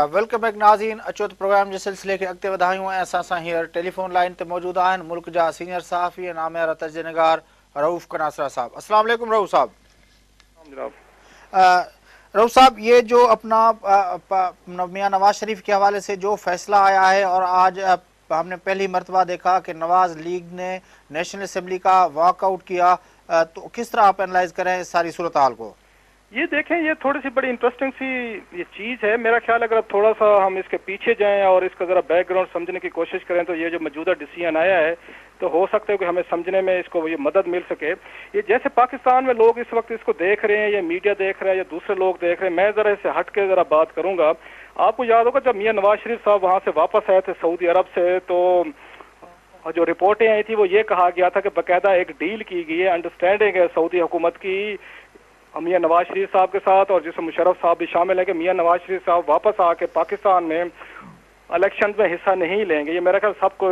Welcome back नाज़रीन। अचो त प्रोग्राम जे सिलसिले खे अॻिते वधायूं ऐं असां सां हींअर टेलीफोन लाइन ते मौजूद आहिनि मुल्क जा सीनियर सहाफ़ी ऐं नामियारा तर्जनिगार रऊफ़ कनासरा साहब। अस्सलाम वालेकुम रऊफ़ साहब। रऊफ़ साहब, ये जो अपना मियां नवाज शरीफ के हवाले से जो फैसला आया है और आज हमने पहली मरतबा देखा कि नवाज लीग ने नेशनल असम्बली का वॉकआउट किया, तो किस तरह आप एनालाइज करें इस सारी सूरत हाल को? ये देखें, ये थोड़ी सी बड़ी इंटरेस्टिंग सी ये चीज़ है। मेरा ख्याल अगर थोड़ा सा हम इसके पीछे जाएं और इसका ज़रा बैकग्राउंड समझने की कोशिश करें तो ये जो मौजूदा डिसीजन आया है तो हो सकता है कि हमें समझने में इसको ये मदद मिल सके। ये जैसे पाकिस्तान में लोग इस वक्त इसको देख रहे हैं या मीडिया देख रहा है या दूसरे लोग देख रहे हैं, मैं ज़रा इससे हट के ज़रा बात करूँगा। आपको याद होगा जब मियां नवाज शरीफ साहब वहाँ से वापस आए थे सऊदी अरब से, तो जो रिपोर्टें आई थी वो ये कहा गया था कि बाकायदा एक डील की गई है, अंडरस्टैंडिंग है सऊदी हुकूमत की मियां नवाज शरीफ साहब के साथ, और जिसमें मुशर्रफ साहब भी शामिल है कि मियां नवाज शरीफ साहब वापस आके पाकिस्तान में इलेक्शन में हिस्सा नहीं लेंगे। ये मेरा ख्याल सबको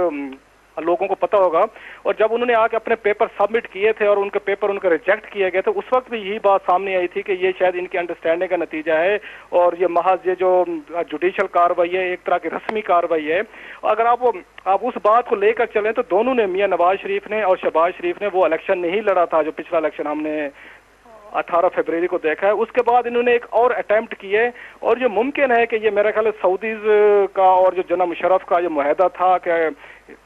लोगों को पता होगा। और जब उन्होंने आके अपने पेपर सबमिट किए थे और उनके पेपर उनके रिजेक्ट किए गए थे, उस वक्त भी यही बात सामने आई थी कि ये शायद इनकी अंडरस्टैंडिंग का नतीजा है और ये महज ये जो जुडिशल कार्रवाई है एक तरह की रस्मी कार्रवाई है। अगर आप उस बात को लेकर चलें तो दोनों ने, मियां नवाज शरीफ ने और शहबाज शरीफ ने, वो इलेक्शन नहीं लड़ा था जो पिछला इलेक्शन हमने 18 फरवरी को देखा है। उसके बाद इन्होंने एक और अटेम्प्ट किए और ये मुमकिन है कि ये मेरा ख्याल सऊदीज का और जो जनाब मुशर्रफ का जो मुआहदा था कि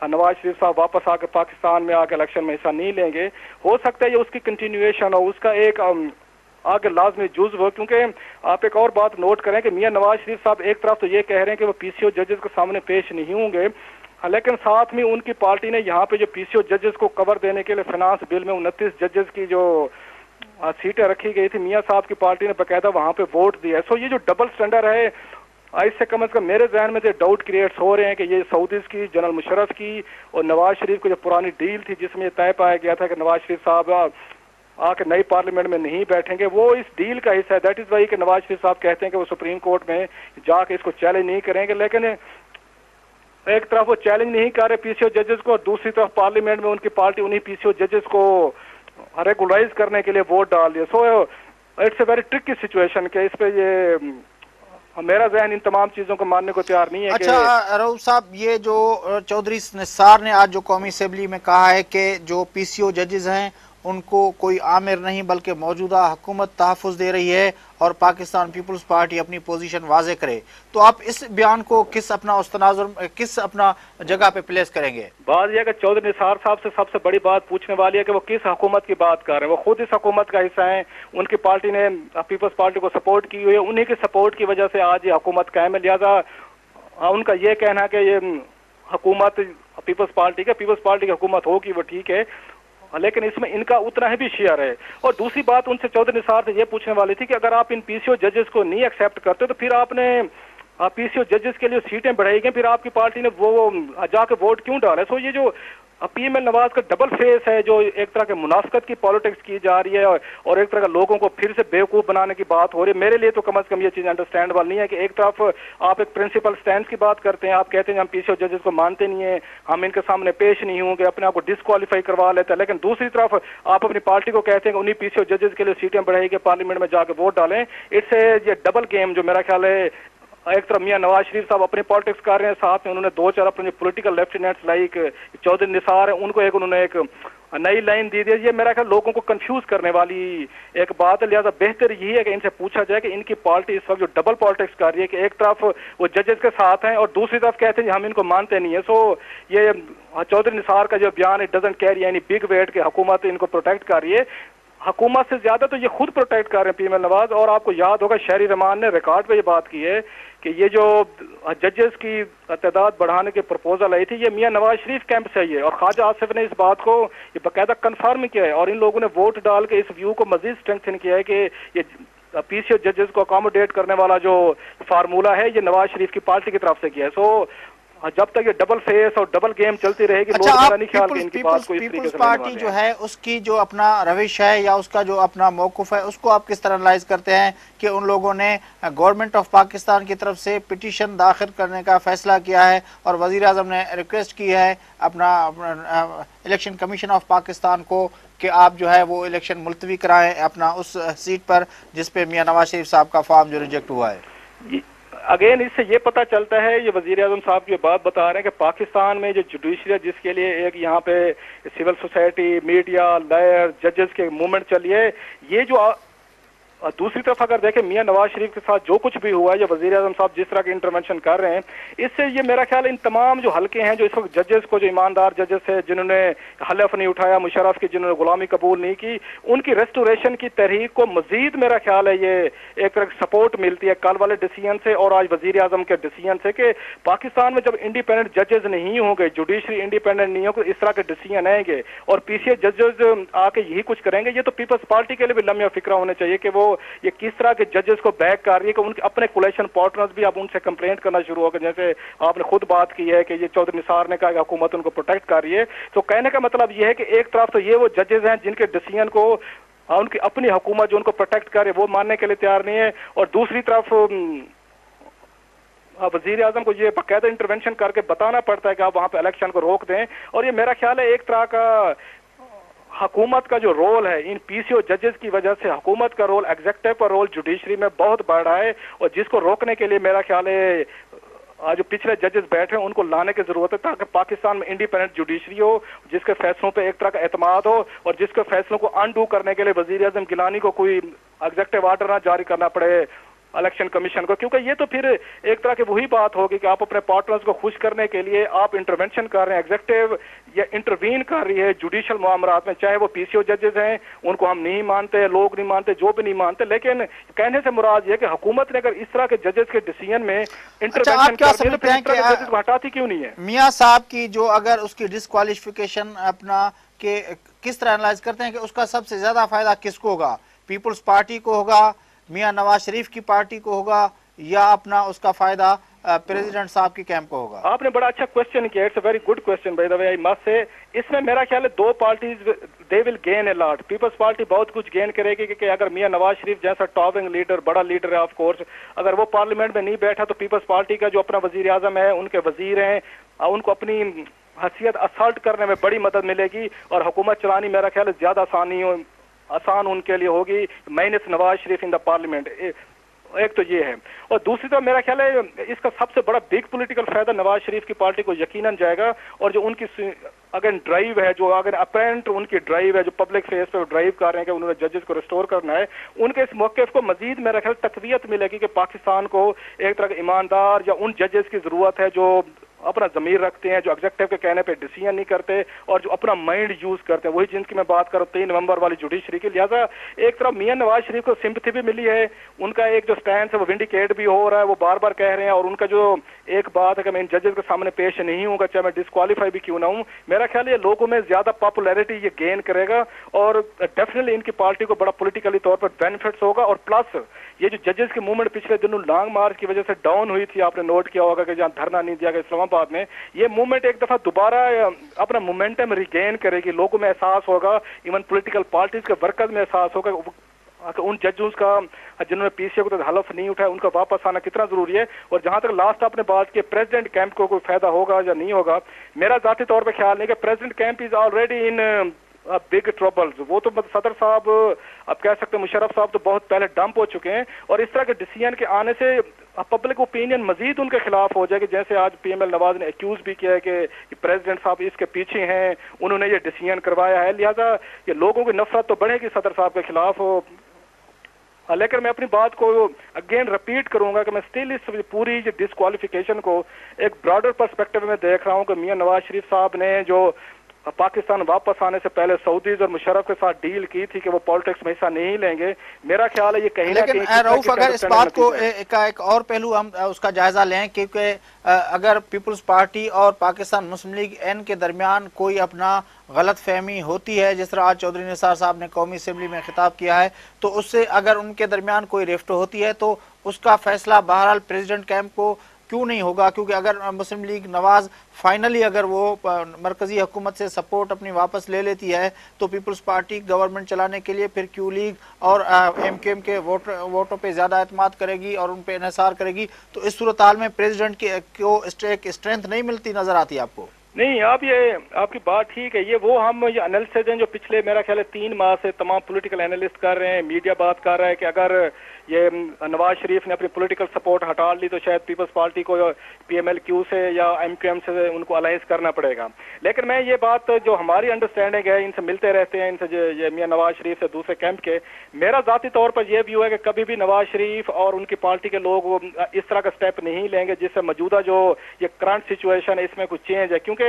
नवाज शरीफ साहब वापस आके पाकिस्तान में आके इलेक्शन में हिस्सा नहीं लेंगे, हो सकता है ये उसकी कंटिन्यूएशन हो, उसका एक आगे लाजमी जुज़ हो। क्योंकि आप एक और बात नोट करें कि मियां नवाज शरीफ साहब एक तरफ तो ये कह रहे हैं कि वो पीसीओ जजेस के सामने पेश नहीं होंगे, लेकिन साथ में उनकी पार्टी ने यहाँ पे जो पीसीओ जजेस को कवर देने के लिए फिनांस बिल में 29 जजेस की जो सीटें रखी गई थी, मियां साहब की पार्टी ने बकायदा वहां पे वोट दिया है। सो ये जो डबल स्टैंडर्ड है, इससे कम से कम मेरे जहन में से डाउट क्रिएट्स हो रहे हैं कि ये सऊदीज की, जनरल मुशर्रफ की और नवाज शरीफ की जो पुरानी डील थी जिसमें तय पाया गया था कि नवाज शरीफ साहब आके नई पार्लियामेंट में नहीं बैठेंगे, वो इस डील का हिस्सा है। दैट इज वाई कि नवाज शरीफ साहब कहते हैं कि वो सुप्रीम कोर्ट में जाके इसको चैलेंज नहीं करेंगे। लेकिन एक तरफ वो चैलेंज नहीं कर रहे पीसीओ जजेस को और दूसरी तरफ पार्लियामेंट में उनकी पार्टी उन्हीं पीसीओ जजेस को रेगुलराइज करने के लिए वोट डाल दिया। So it's a very tricky situation के इस पे ये मेरा जहन इन तमाम चीजों को मानने को तैयार नहीं है। अच्छा रऊफ साहब, ये जो चौधरी निसार ने आज जो कौमी असेंबली में कहा है कि जो पीसीओ जजेस हैं उनको कोई आमिर नहीं बल्कि मौजूदा हुकूमत तहफ़्फ़ुज़ दे रही है और पाकिस्तान पीपल्स पार्टी अपनी पोजीशन वाज़े करे, तो आप इस बयान को किस अपना जगह पे प्लेस करेंगे? बात यह कि चौधरी निसार साहब से सबसे बड़ी बात पूछने वाली है कि वो किस हुकूमत की बात कर रहे हैं। वो खुद इस हुकूमत का हिस्सा है, उनकी पार्टी ने पीपल्स पार्टी को सपोर्ट की हुई है, उन्हीं की सपोर्ट की वजह से आज ये हुकूमत कायम है। लिहाजा उनका ये कहना है कि ये हुकूमत पीपल्स पार्टी की हुकूमत होगी वो ठीक है, लेकिन इसमें इनका उतना ही भी शेयर है। और दूसरी बात उनसे चौधरी निसार से ये पूछने वाली थी कि अगर आप इन पीसीओ जजेस को नहीं एक्सेप्ट करते तो फिर आपने पीसीओ जजेस के लिए सीटें बढ़ाई गई, फिर आपकी पार्टी ने वो जाके वोट क्यों डाला? सो ये जो पीएमएल नवाज का डबल फेस है, जो एक तरह के मुनाफकत की पॉलिटिक्स की जा रही है और एक तरह का लोगों को फिर से बेवकूफ बनाने की बात हो रही है, मेरे लिए तो कम से कम ये चीज अंडरस्टैंडेबल नहीं है कि एक तरफ आप एक प्रिंसिपल स्टैंड की बात करते हैं, आप कहते हैं हम पीसीओ जजेस को मानते नहीं है, हम इनके सामने पेश नहीं होंगे, अपने आप को डिस्क्वालीफाई करवा लेते हैं, लेकिन दूसरी तरफ आप अपनी पार्टी को कहते हैं कि उन्हीं पीसीओ जजेस के लिए सीटें बढ़ाई के पार्लियामेंट में जाकर वोट डालें। इट्स ये डबल गेम जो मेरा ख्याल है, एक तरफ मियां नवाज शरीफ साहब अपनी पॉलिटिक्स कर रहे हैं, साथ में उन्होंने दो चार अपने political lieutenants like Chaudhry Nisar है उनको उन्होंने एक नई लाइन दी दी। ये मेरा ख्याल लोगों को कंफ्यूज करने वाली एक बात है। लिहाजा बेहतर यही है कि इनसे पूछा जाए कि इनकी पार्टी इस वक्त जो डबल पॉलिटिक्स कर रही है कि एक तरफ वो जजेस के साथ हैं और दूसरी तरफ कहते हैं हम इनको मानते नहीं है। सो ये चौधरी निसार का जो बयान है doesn't carry any big weight कि हुकूमत इनको प्रोटेक्ट कर रही है। हुकूमत से ज्यादा तो ये खुद प्रोटेक्ट कर रहे हैं पीएमएल नवाज। और आपको याद होगा शहरी रहमान ने रिकॉर्ड पे ये बात की है कि ये जो जजेस की तादाद बढ़ाने की प्रपोजल आई थी ये मियां नवाज शरीफ कैंप से ही है और ख्वाजा आसिफ ने इस बात को ये बाकायदा कंफर्म किया है और इन लोगों ने वोट डाल के इस व्यू को मजीद स्ट्रेंथन किया है कि ये पीसीओ जजेस को अकोमोडेट करने वाला जो फार्मूला है ये नवाज शरीफ की पार्टी की तरफ से किया है। सो जब तक ये डबल फेस और डबल गेम चलती रहेगी, अच्छा, लोग नहीं ख्याल कि इनकी बात को इस तरीके से पार्टी जो है उसकी जो अपना रविश है या उसका जो अपना मौक़िफ़ है उसको आप किस तरह एनालाइज करते हैं कि उन लोगों ने गवर्नमेंट ऑफ पाकिस्तान की तरफ से पिटीशन दाखिल करने का फैसला किया है और वज़ीर आज़म ने रिक्वेस्ट की है अपना इलेक्शन कमीशन ऑफ पाकिस्तान को कि आप जो है वो इलेक्शन मुलतवी कराएं अपना उस सीट पर जिस पे मियां नवाज शरीफ साहब का फॉर्म जो रिजेक्ट हुआ है? اگین اس سے یہ پتہ چلتا ہے, یہ وزیر اعظم صاحب کی بات بتا رہے ہیں کہ پاکستان میں جو جوڈیشری ہے, جس کے لیے ایک یہاں پہ سول سوسائٹی, میڈیا, لائر, ججز کے موومنٹ چلی ہے, یہ جو دوسری طرف اگر دیکھیں میاں نواز شریف کے ساتھ جو کچھ بھی ہوا ہے, یا وزیر اعظم صاحب جس طرح کی انٹرونشن کر رہے ہیں, اس سے یہ میرا خیال ان تمام جو حلقے ہیں جو اس وقت ججز کو, جو ایماندار ججز ہیں جنہوں نے حلف نہیں اٹھایا مشرف کی, جنہوں نے غلامی قبول نہیں کی, ان کی ریسٹوریشن کی تحریک کو مزید میرا خیال ہے یہ ایک طرح سپورٹ ملتی ہے کل والے ڈیسیژن سے اور آج وزیر اعظم کے ڈیسیژن سے, کہ پاکستان میں جب انڈیپینڈنٹ ججز نہیں ہوں گے, جوڈیشری انڈیپینڈنٹ نہیں ہوگی, اس طرح کے ڈیسیژن آئیں گے اور پی سی اے ججز آ کے یہی کچھ کریں گے. یہ تو پیپلز پارٹی کے لیے بھی لمحہ فکرہ ہونے چاہیے کہ وہ یہ کس طرح کے ججز کو بیک کر رہی ہے, کہ ان کے اپنے کولیشن پارٹنرز بھی اب ان سے کمپلینٹ کرنا شروع ہو گئے, جیسے آپ نے خود بات کی ہے کہ یہ چودھری نثار نے کہا کہ حکومت ان کو پروٹیکٹ کر رہی ہے. تو کہنے کا مطلب یہ ہے کہ ایک طرف تو یہ وہ ججز ہیں جن کے ڈیسیژن کو ان کی اپنی حکومت جو ان کو پروٹیکٹ کرے وہ ماننے کے لیے تیار نہیں ہے, اور دوسری طرف وزیر اعظم کو یہ باقاعدہ انٹرونشن کر کے بتانا پڑتا ہے کہ آپ وہاں پہ الیکشن کو روک دیں. اور یہ میرا خیال ہے ایک طرح کا حکومت کا جو رول ہے ان پی سی او ججز کی وجہ سے, حکومت کا رول, ایگزیکٹو کا رول جوڈیشری میں بہت بڑھ رہا ہے, اور جس کو روکنے کے لیے میرا خیال ہے آج جو پچھلے ججز بیٹھے ہیں ان کو لانے کی ضرورت ہے, تاکہ پاکستان میں انڈیپینڈنٹ جوڈیشری ہو جس کے فیصلوں پہ ایک طرح کا اعتماد ہو, اور جس کے فیصلوں کو انڈو کرنے کے لیے وزیر اعظم گیلانی کو کوئی ایگزیکٹو آرڈر نہ جاری کرنا پڑے الیکشن کمیشن کو, کیونکہ یہ تو پھر ایک طرح کی وہی بات ہوگی کہ آپ اپنے پارٹنرز کو خوش کرنے کے لیے آپ انٹرونشن کر رہے ہیں, ایگزیکٹو یا انٹروین کر رہی ہے جوڈیشل معاملات میں, چاہے وہ پی سی او ججز ہیں, ان کو ہم نہیں مانتے, لوگ نہیں مانتے, جو بھی نہیں مانتے, لیکن کہنے سے مراد یہ کہ حکومت نے اگر اس طرح کے ججز کے ڈیسیژن میں انٹرونشن کر دیا تو پھر اس طرح کے ججز کو ہٹاتی کیوں نہیں ہے؟ میاں صاحب کی جو اگر اس کی ڈسکوالیفیکیشن اپنا کہ کس طرح انالائز کرتے ہیں کہ اس کا سب سے زیادہ فائدہ کس کو ہوگا, پیپلز پارٹی کو ہوگا, میاں نواز شریف کی پارٹی کو ہوگا, یا اپنا اس کا فائدہ پریزیڈنٹ صاحب کی کیمپ کو ہوگا؟ آپ نے بڑا اچھا کوشچن کیا, it's a very good question by the way, I must say اس میں میرا خیال ہے دو parties they will gain a lot. Peoples Party بہت کچھ گین کرے گی کہ اگر میاں نواز شریف جیسا ٹاپنگ لیڈر, بڑا لیڈر ہے آف کورس, اگر وہ پارلیمنٹ میں نہیں بیٹھا تو پیپلز پارٹی کا جو اپنا وزیر اعظم ہے, ان کے وزیر ہیں, ان کو اپنی حیثیت اسالٹ کرنے میں بڑی مدد ملے گی, اور حکومت چلانی میرا خیال ہے زیادہ آسان ان کے لیے ہوگی مائنس نواز شریف ان دا پارلیمنٹ. ایک تو یہ ہے, اور دوسری طرف میرا خیال ہے اس کا سب سے بڑا بگ پولیٹیکل فائدہ نواز شریف کی پارٹی کو یقیناً جائے گا, اور جو ان کی اگر ڈرائیو ہے, جو اگر اپیرنٹ ان کی ڈرائیو ہے, جو پبلک فیس پہ ڈرائیو کر رہے ہیں کہ انہوں نے ججز کو ریسٹور کرنا ہے, ان کے اس موقف کو مزید میرا خیال تقویت ملے گی کہ پاکستان کو ایک طرح کا ایماندار یا ان ججز کی ضرورت ہے جو اپنا ضمیر رکھتے ہیں, جو ایگزیکٹو کے کہنے پہ ڈیسیژن نہیں کرتے, اور جو اپنا مائنڈ یوز کرتے ہیں, وہی جن کی میں بات کروں 3 نومبر والی جوڈیشری کی. لہٰذا ایک طرف میاں نواز شریف کو سمپتھی بھی ملی ہے, ان کا ایک جو سٹینڈ ہے وہ ونڈیکیٹ بھی ہو رہا ہے, وہ بار بار کہہ رہے ہیں, اور ان کا جو ایک بات ہے کہ میں ان ججز کے سامنے پیش نہیں ہوں گا چاہے میں ڈسکوالیفائی بھی کیوں نہ ہوں. میرا خیال یہ لوگوں میں زیادہ پاپولیرٹی یہ گین کرے گا, اور ڈیفینیٹلی ان کی پارٹی کو بڑا پولیٹیکلی طور پر بینیفٹس ہوگا. اور پلس یہ جو ججز کی موومنٹ پچھلے دنوں لانگ مارچ کی وجہ سے ڈاؤن ہوئی تھی, آپ نے نوٹ کیا ہوگا کہ جہاں دھرنا نہیں دیا گیا اسلام آباد میں, یہ موومنٹ ایک دفعہ دوبارہ اپنا مومنٹم ریگین کرے گی. لوگوں میں احساس ہوگا, ایون پولیٹیکل پارٹیز کے ورکرز میں احساس ہوگا کہ ان ججز کا جنہوں نے پی سی او کو حلف نہیں اٹھایا ان کا واپس آنا کتنا ضروری ہے. اور جہاں تک لاسٹ آپ نے بات کی پریزیڈنٹ کیمپ کو کوئی فائدہ ہوگا یا نہیں ہوگا, میرا ذاتی طور پہ خیال نہیں کہ president camp is already in big troubles. وہ تو صدر صاحب اب کہہ سکتے ہیں, مشرف صاحب تو بہت پہلے ڈمپ ہو چکے ہیں, اور اس طرح کے ڈیسیژن کے آنے سے پبلک اوپینین مزید ان کے خلاف ہو جائے گی. جیسے آج پی ایم ایل نواز نے ایکیوز بھی کیا ہے کہ پریزیڈنٹ صاحب اس کے پیچھے ہیں, انہوں نے یہ ڈیسیژن کروایا ہے, لہذا یہ لوگوں کی نفرت تو بڑھے گی صدر صاحب کے خلاف. لیکن میں اپنی بات کو اگین رپیٹ کروں گا کہ میں اسٹل اس پوری ڈسکوالیفیکیشن کو ایک براڈر پرسپیکٹو میں دیکھ رہا ہوں کہ میاں نواز شریف صاحب نے جو پاکستان واپس آنے سے پہلے سعودیز اور مشرف کے ساتھ ڈیل کی تھی کہ وہ پالیٹکس میں حصہ نہیں لیں گے, میرا خیال ہے یہ کہیں نہ کہیں. رؤف اگر اس بات کو ایک اور پہلو ہم اس کا جائزہ لیں, کیونکہ اگر پیپلز پارٹی اور پاکستان مسلم لیگ ان کے درمیان کوئی اپنا غلط فہمی ہوتی ہے, جس طرح آج چودھری نثار صاحب نے قومی اسمبلی میں خطاب کیا ہے, تو اس سے اگر ان کے درمیان کوئی ریفٹ ہوتی ہے تو اس کا فیصلہ بہرحال پریزیڈنٹ کیمپ کو کیوں نہیں ہوگا, کیونکہ اگر مسلم لیگ نواز فائنلی اگر وہ مرکزی حکومت سے سپورٹ اپنی واپس لے لیتی ہے تو پیپلز پارٹی گورنمنٹ چلانے کے لیے پھر کیو لیگ اور ایم کیو ایم کے ووٹوں پہ زیادہ اعتماد کرے گی اور ان پہ انحصار کرے گی. تو اس صورتحال میں پریزیڈنٹ کو ایک اسٹرینتھ نہیں ملتی نظر آتی آپ کو؟ नहीं, आप ये आपकी बात ठीक है, ये वो हम ये एनालिसिस हैं जो पिछले मेरा ख्याल है 3 माह से तमाम पॉलिटिकल एनालिस्ट कर रहे हैं, मीडिया बात कर रहा है कि अगर ये नवाज शरीफ ने अपनी पॉलिटिकल सपोर्ट हटा ली तो शायद पीपल्स पार्टी को पीएमएल-क्यू से या एमक्यूएम से उनको अलायंस करना पड़ेगा। लेकिन मैं ये बात जो हमारी अंडरस्टैंडिंग है, इनसे मिलते रहते हैं, इनसे ये मियां नवाज शरीफ से दूसरे कैंप के, मेरा ज़ाती तौर पर यह व्यू है कि कभी भी नवाज शरीफ और उनकी पार्टी के लोग इस तरह का स्टेप नहीं लेंगे जिससे मौजूदा जो ये करंट सिचुएशन है इसमें कुछ चेंज है, क्योंकि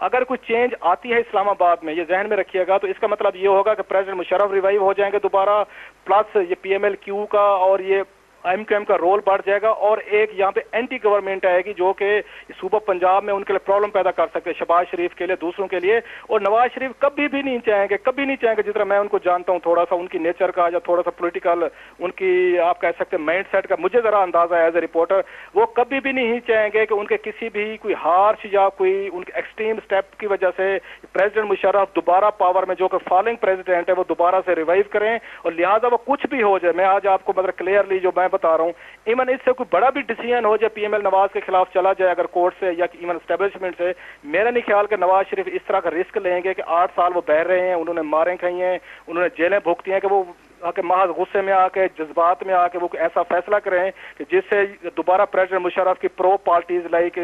अगर कोई चेंज आती है इस्लामाबाद में, ये जहन में रखिएगा, तो इसका मतलब ये होगा कि प्रेसिडेंट मुशर्रफ रिवाइव हो जाएंगे दोबारा, प्लस ये पीएमएल-क्यू का और ये एमक्यूएम का रोल बढ़ जाएगा, और एक यहाँ पे एंटी गवर्नमेंट आएगी जो कि सूबा पंजाब में उनके लिए प्रॉब्लम पैदा कर सकते हैं, शहबाज शरीफ के लिए, दूसरों के लिए। और नवाज शरीफ कभी नहीं चाहेंगे, जिस तरह मैं उनको जानता हूँ, थोड़ा सा उनकी नेचर का या थोड़ा सा पॉलिटिकल उनकी आप कह सकते हैं माइंड सेट का मुझे जरा अंदाजा है एज ए रिपोर्टर, वो कभी भी नहीं चाहेंगे कि उनके किसी भी कोई हार्श या कोई उनके एक्सट्रीम स्टेप की वजह से प्रेसिडेंट मुशर्रफ दोबारा पावर में, जो कि फॉलोइंग प्रेसिडेंट है, वो दोबारा से रिवाइव करें, और लिहाजा वो कुछ भी हो जाए, मैं आज आपको मतलब क्लियरली जो मैं बता रहा हूँ, इवन इससे कोई बड़ा भी डिसीजन हो जाए पीएमएल नवाज के खिलाफ चला जाए अगर कोर्ट से या इवन एस्टेब्लिशमेंट से, मेरा नहीं ख्याल कि नवाज शरीफ इस तरह का रिस्क लेंगे कि 8 साल वो बह रहे हैं, उन्होंने मारें खाई हैं, उन्होंने जेलें भुगती हैं, कि वो आके महज गुस्से में आके जज्बात में आके वो ऐसा फैसला करें कि जिससे दोबारा प्रेसिडेंट मुशर्रफ की प्रो पार्टीज लाइक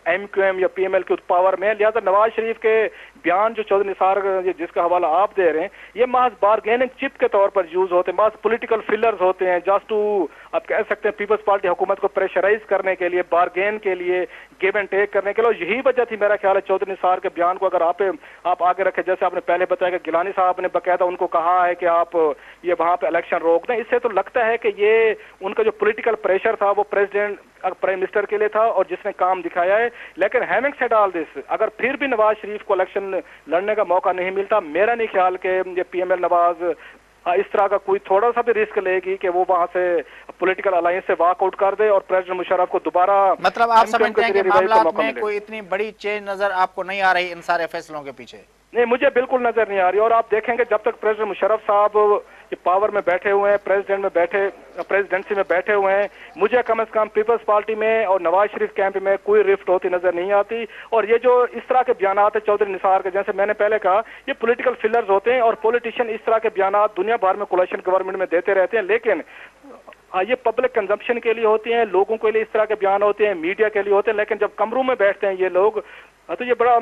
एमक्यूएम या पीएमएल की पावर में, लिहाजा नवाज शरीफ के बयान जो चौधरी निसार जिसका हवाला आप दे रहे हैं, ये महज बारगेनिंग चिप के तौर पर यूज होते हैं, महज पॉलिटिकल फिलर्स होते हैं, जस्ट टू आप कह सकते हैं पीपल्स पार्टी हुकूमत को प्रेशराइज करने के लिए, बारगेन के लिए, गिव एंड टेक करने के लिए। यही वजह थी मेरा ख्याल है चौधरी निसार के बयान को अगर आप आगे रखें, जैसे आपने पहले बताया कि गिलानी साहब ने बकायदा उनको कहा है कि आप ये वहां पे इलेक्शन रोक दें, इससे तो लगता है कि ये उनका जो पॉलिटिकल प्रेशर था वो प्रेसिडेंट प्राइम मिनिस्टर के लिए था और जिसने काम दिखाया है। लेकिन हैविंग सेड ऑल दिस, अगर फिर भी नवाज शरीफ को इलेक्शन लड़ने का मौका नहीं मिलता, मेरा नहीं ख्याल कि ये पीएमएल नवाज इस तरह का कोई थोड़ा सा भी रिस्क लेगी कि वो वहां से पॉलिटिकल अलायंस से वॉकआउट कर दे और प्रेसिडेंट मुशर्रफ को दोबारा, मतलब आप समझते हैं कि मामलात में कोई इतनी बड़ी चेंज नजर आपको नहीं आ रही इन सारे फैसलों के पीछे? नहीं, मुझे बिल्कुल नजर नहीं आ रही। और आप देखेंगे जब तक प्रेसिडेंट मुशर्रफ साहब पावर में बैठे हुए हैं, प्रेसिडेंसी में बैठे हुए हैं, मुझे कम से कम पीपल्स पार्टी में और नवाज शरीफ कैंप में कोई रिफ्ट होती नजर नहीं आती। और ये जो इस तरह के बयान है चौधरी निसार के, जैसे मैंने पहले कहा, ये पॉलिटिकल फिलर्स होते हैं और पॉलिटिशियन इस तरह के बयान दुनिया भर में कोलिशन गवर्नमेंट में देते रहते हैं, लेकिन ये पब्लिक कंजम्पशन के लिए होती हैं, लोगों के लिए इस तरह के बयान होते हैं, मीडिया के लिए होते हैं, लेकिन जब कमरों में बैठते हैं ये लोग तो ये बड़ा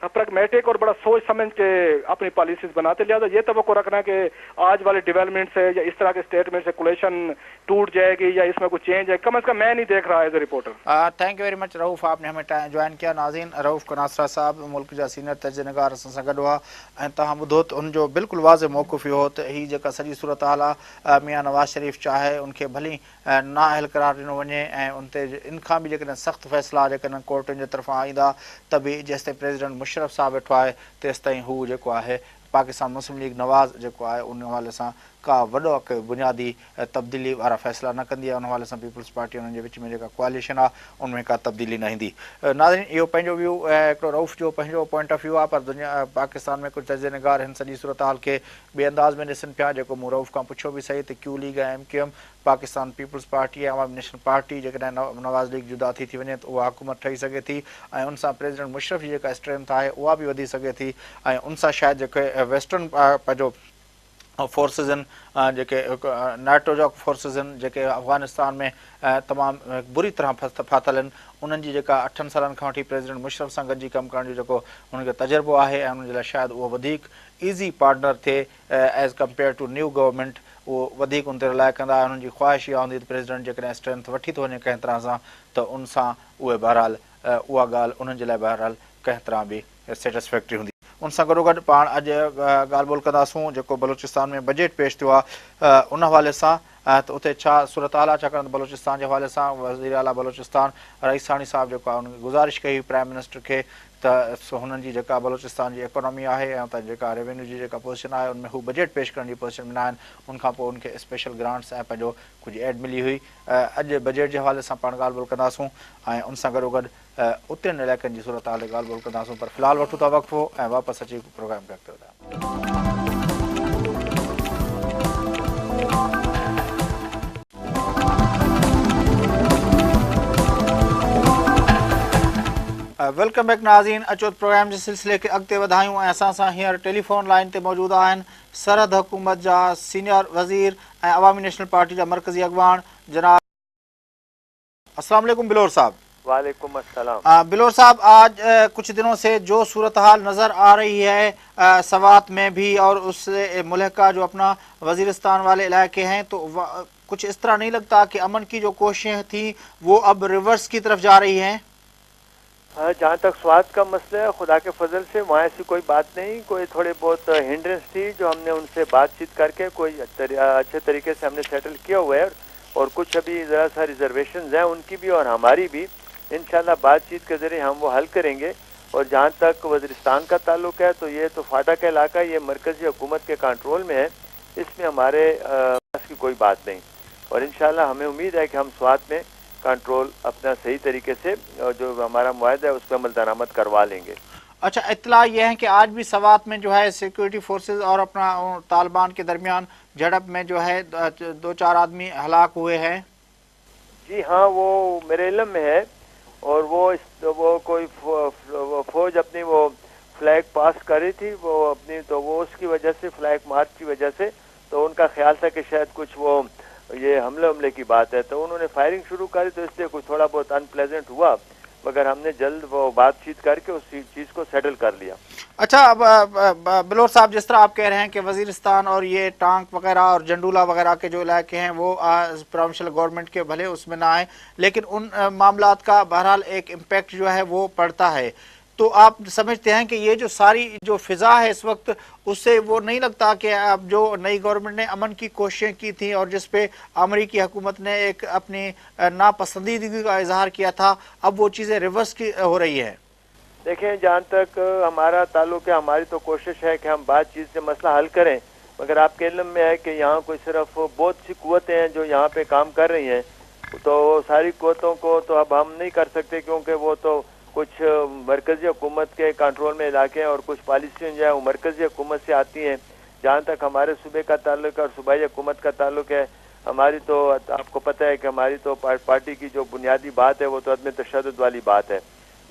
प्रैग्मेटिक और बड़ा सोच समझ के अपनी पॉलिसीज बनाते। लिहाजा ये तवक्को रखना कि आज वाले डेवलपमेंट से या इस तरह के स्टेटमेंट से कोलिशन टूट जाएगी या इसमें कुछ चेंज है, कम से कम मैं नहीं देख रहा as a reporter. Thank U very much Rauf, आपने हमें ज्वाइन किया। नाज़रीन, रऊफ कनासरा साहब मुल्क जा सीनियर तजनिगार असां सां गॾु हुआ ऐं तव्हां ॿुधो त उनजो बिल्कुलु वाज़े मौक़िफ़ इहो त ही जेका सॼी सूरत हाल आहे, मियां नवाज़ शरीफ़ चाहे उनखे भली नाअहल करार ॾिनो वञे ऐं उन ते इन खां बि जेकॾहिं सख़्तु फ़ैसिला जेकॾहिं कोर्टुनि जे तरफ़ां ईंदा त बि जेसिताईं प्रेसिडेंट मुशर्रफ साहब वेठो आहे तेसिताईं हू जेको आहे पाकिस्तान मुस्लिम लीग नवाज़ जेको आहे उन हवाले सां का वॾो बुनियादी तब्दीली वारा फ़ैसिला न कंदी आहे, उन हवाले सां पीपल्स पार्टी उन्हनि जे विच में जेका कोalition आहे उनमें का तब्दीली न ईंदी। नाज़रीन, इहो पंहिंजो व्यू हिकिड़ो रऊफ़ जो पंहिंजो पॉइंट ऑफ व्यू आहे, पर दुनिया पाकिस्तान में कुझु तजनिगार हिन सॼी सूरत हाल खे ॿिए अंदाज़ में ॾिसनि पिया। जेको मूं रऊफ़ खां पुछियो बि सही त क्यू लीग ऐं एमक्यूएम पाकिस्तान पीपल्स पार्टी ऐं अवामी नेशनल पार्टी जेकॾहिं नवाज़ लीग जुदा थी वञे त उहा हुकूमत ठही सघे थी ऐं उन सां प्रेसिडेंट मुशर्रफ जी जेका स्ट्रेंथ आहे उहा बि वधी सघे थी ऐं उन सां शायदि जेके वेस्टर्न पंहिंजो फोर्सिस आहिनि, जेके नाटो जा फोर्सिस आहिनि जेके अफ़गानिस्तान में तमामु बुरी तरह फाथल आहिनि, उन्हनि जी जेका 8 सालनि खां वठी प्रेसिडेंट मुशर्रफ सां गॾिजी कमु करण जो जेको उनखे तजुर्बो आहे ऐं उनजे लाइ शायदि उहो वधीक ईज़ी पार्टनर थिए as compare to new government, उहो वधीक उन ते रिलाए कंदा। उन्हनि जी ख़्वाहिश इहा हूंदी त प्रेसिडेंट जेकॾहिं स्ट्रेंथ वठी थो वञे कंहिं तरह सां त उन सां उहे बहरहाल उहा ॻाल्हि उन्हनि जे लाइ बहरहाल कंहिं तरह बि सेटिस्फैक्टरी हूंदी। उन सां गॾोगॾु पाण अॼु ॻाल्हि ॿोल कंदासूं जेको बलूचिस्तान में बजट पेश थियो आहे उन हवाले सां त उते छा सूरत हाल आहे, छाकाणि त बलूचिस्तान जे हवाले सां वज़ीर आला बलूचिस्तान रईसानी साहब जेको आहे उनखे गुज़ारिश कई प्राइम मिनिस्टर खे त हुननि जी जेका बलूचिस्तान जी इकोनॉमी आहे ऐं त जेका रेवेन्यू जी जेका पोज़ीशन आहे उनमें हू बजट पेश करण जी पोज़ीशन में न आहिनि, उनखां पोइ उनखे स्पेशल ग्रांट्स ऐं पंहिंजो कुझु एड मिली हुई। अॼु बजट जे हवाले सां पाण ॻाल्हि ॿोल कंदासूं ऐं उन सां गॾोगॾु उतरनि इलाइक़नि जी सूरत हाल ते ॻाल्हि ॿोल कंदासूं, पर फ़िलहालु वठूं था वक़्फ़ो ऐं वापसि अची प्रोग्राम खे अॻिते वधायूं। वेलकम बैक नाज़रीन। अचोत प्रोग्राम जे सिलसिले के अॻिते वधायूं ऐं असां सां हींअर टेलीफोन लाइन ते मौजूदु आहिनि सरहद हुकूमत जा सीनियर वज़ीर ऐं अवामी नेशनल पार्टी जा मरकज़ी अॻवान जनाब। अस्सलाम वालेकुम बिलोर साहब। वालेकुम अस्सलाम। बिलोर साहब, आज कुछ दिनों से जो सूरत हाल नज़र आ रही है सवात में भी और उससे मुल्का जो अपना वज़ीरिस्तान वाले इलाके हैं, तो कुछ इस तरह नहीं लगता कि अमन की जो कोशिशें थी वो अब रिवर्स की तरफ जा रही हैं? हाँ, जहाँ तक स्वाद का मसला है, खुदा के फजल से वहाँ ऐसी कोई बात नहीं। कोई थोड़े बहुत हिंड्रेंस थी जो हमने उनसे बातचीत करके कोई अच्छे तरीके से हमने सेटल किया हुआ है, और कुछ अभी ज़रा सा रिजर्वेशन हैं उनकी भी और हमारी भी। इंशाल्लाह बातचीत के ज़रिए हम वो हल करेंगे। और जहाँ तक वज़ीरिस्तान का ताल्लुक है, तो ये तो फाटा का इलाका, ये मरकज़ी हुकूमत के कंट्रोल में है, इसमें हमारे पास की कोई बात नहीं। और इंशाल्लाह हमें उम्मीद है कि हम स्वाद में कंट्रोल अपना सही तरीके से जो हमारा मुआहदा है उस पर अमल दरामद करवा लेंगे। अच्छा, इत्तला ये है कि आज भी सवात में जो है सिक्योरिटी फोर्सेस और अपना तालिबान के दरमियान झड़प में जो है 2-4 आदमी हलाक हुए हैं। जी हाँ, वो मेरे इल्म में है। और वो कोई फौज अपनी वो फ्लैग पास कर रही थी वो अपनी, तो वो उसकी वजह से फ्लैग मार्च की वजह से तो उनका ख्याल था कि शायद कुछ वो ये हमले की बात है, तो उन्होंने फायरिंग शुरू करी, तो इसलिए कुछ थोड़ा बहुत अनप्लेजेंट हुआ, मगर हमने जल्द वो बातचीत करके उस चीज़ को सेटल कर लिया। अच्छा, अब बिलोर साहब, जिस तरह आप कह रहे हैं कि वज़ीरिस्तान और ये टांक वगैरह और जंडूला वगैरह के जो इलाके हैं वो प्रोविंशियल गवर्नमेंट के भले उसमें ना आए, लेकिन उन मामलात का बहरहाल एक इम्पैक्ट जो है वो पड़ता है। तो आप समझते हैं कि ये जो सारी जो फिजा है इस वक्त, उससे वो नहीं लगता कि अब जो नई गवर्नमेंट ने अमन की कोशिशें की थी और जिस पे अमेरिकी हुकूमत ने एक अपनी नापसंदीदगी का इजहार किया था, अब वो चीज़ें रिवर्स की हो रही है? देखें, जहाँ तक हमारा ताल्लुक है, हमारी तो कोशिश है कि हम बातचीत से मसला हल करें, मगर आपके इल्म में है कि यहाँ कोई सिर्फ बहुत सी कुव्वतें हैं जो यहाँ पे काम कर रही हैं, तो सारी कुव्वतों को तो अब हम नहीं कर सकते, क्योंकि वो तो कुछ मरकज़ी हुकूमत के कंट्रोल में इलाके हैं और कुछ पॉलिसियाँ जो है वो मरकज़ी हुकूमत से आती हैं। जहाँ तक हमारे सूबे का ताल्लुक है और सूबाई हुकूमत का ताल्लुक है, हमारी तो आपको पता है कि हमारी तो पार्टी की जो बुनियादी बात है वो तो अदम तशद्दुद वाली बात है,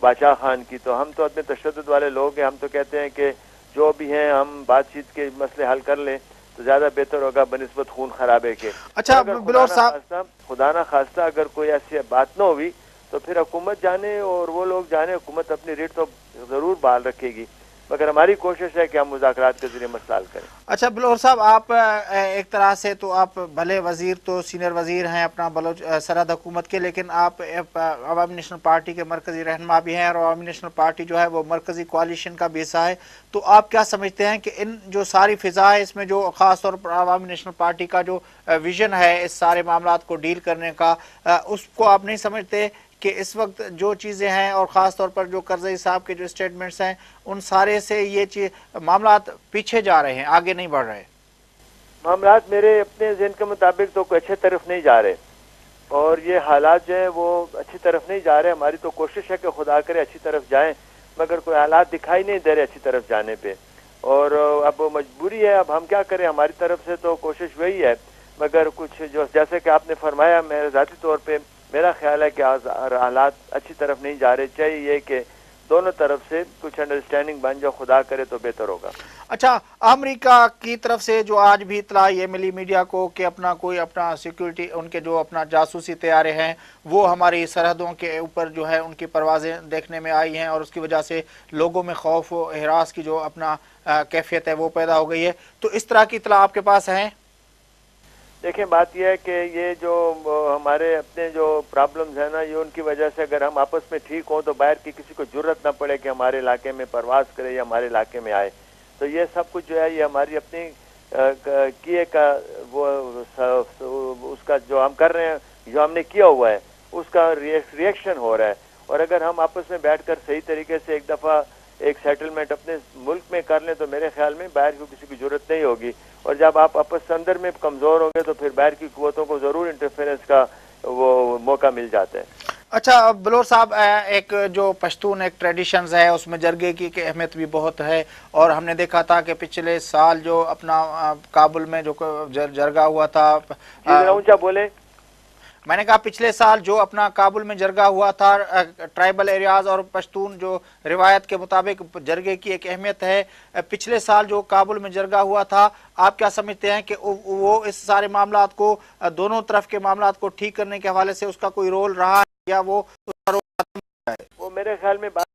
बादशाह खान की। तो हम तो अदम तशद्दुद वाले लोग हैं, हम तो कहते हैं कि जो भी हैं हम बातचीत के मसले हल कर लें तो ज़्यादा बेहतर होगा बनिस्बत खून खराबे के। अच्छा बिलोर साहब, खुदा ना खास्ता अगर कोई ऐसी बात ना हुई तो फिर हुकूमत जाने और वो लोग जाने, हुकूमत अपनी रेट तो ज़रूर बहाल रखेगी, मगर हमारी कोशिश है कि हम मुज़ाकरात के जरिए मसला हल करें। अच्छा बिलोर साहब, आप एक तरह से तो आप भले वज़ीर तो सीनियर वज़ीर हैं अपना बलोच सरहद हुकूमत के, लेकिन आप अवामी नेशनल पार्टी के मरकज़ी रहनुमा भी हैं और अवामी नेशनल पार्टी जो है वो मरकज़ी कोalition का भी हिस्सा है। तो आप क्या समझते हैं कि इन जो सारी फ़िज़ा है इसमें जो ख़ास तौर पर अवामी नेशनल पार्टी का जो विज़न है इस सारे मामलात को डील करने का, उसको आप नहीं समझते कि इस वक्त जो चीज़ें हैं और ख़ास तौर पर जो करज़ई साहब के जो स्टेटमेंट्स हैं उन सारे से ये मामलात पीछे जा रहे हैं, आगे नहीं बढ़ रहे? मामलात मेरे अपने ज़हन के मुताबिक तो कोई अच्छे तरफ नहीं जा रहे, और ये हालात जो है वो अच्छी तरफ नहीं जा रहे। हमारी तो कोशिश है कि खुदा करे अच्छी तरफ जाएं, मगर कोई हालात दिखाई नहीं दे रहे अच्छी तरफ जाने पे, और अब मजबूरी है। अब हम क्या करें, हमारी तरफ से तो कोशिश वही है, मगर कुछ जो जैसे कि आपने फरमाया, मेरे ज़ाती तौर पे मेरा ख्याल है कि हालात अच्छी तरफ नहीं जा रहे। चाहिए कि दोनों तरफ से कुछ अंडरस्टैंडिंग बन जाए, खुदा करे तो बेहतर होगा। अच्छा, अमेरिका की तरफ से जो आज भी इतला ये मिली मीडिया को कि अपना सिक्योरिटी, उनके जो अपना जासूसी तैयारे हैं वो हमारी सरहदों के ऊपर जो है उनकी परवाज़ें देखने में आई हैं और उसकी वजह से लोगों में खौफ व हिरास की जो अपना कैफियत है वो पैदा हो गई है। तो इस तरह की इतला आपके पास है? देखें, बात यह है कि ये जो हमारे अपने जो प्रॉब्लम्स है ना, ये उनकी वजह से अगर हम आपस में ठीक हों तो बाहर की किसी को जरूरत ना पड़े कि हमारे इलाके में परवास करे या हमारे इलाके में आए। तो ये सब कुछ जो है ये हमारी अपनी किए का वो उसका जो हम कर रहे हैं, जो हमने किया हुआ है उसका रिएक्शन हो रहा है। और अगर हम आपस में बैठकर सही तरीके से एक दफ़ा एक सेटलमेंट अपने मुल्क में कर लें तो मेरे ख्याल में बाहर की किसी की जरूरत नहीं होगी। और जब आप आपस अंदर में कमज़ोर होंगे तो फिर बाहर की कुव्वतों को ज़रूर इंटरफेरेंस का वो मौका मिल जाता है। अच्छा बिलोर साहब, एक जो पश्तून एक ट्रेडिशंस है उसमें जरगे की अहमियत भी बहुत है, और हमने देखा था कि पिछले साल जो अपना काबुल में जो जरगा हुआ था, ऊंचा बोले, میں نے کہا پچھلے سال جو اپنا کابل میں جرگہ ہوا تھا ٹرائبل ایریاز اور پشتون جو روایت کے مطابق جرگے کی ایک اہمیت ہے، پچھلے سال جو کابل میں جرگہ ہوا تھا، آپ کیا سمجھتے ہیں کہ وہ اس سارے معاملات کو، دونوں طرف کے معاملات کو ٹھیک کرنے کے حوالے سے اس کا کوئی رول رہا ہے یا وہ اس کا رول ختم ہو گیا ہے؟ وہ میرے خیال میں بات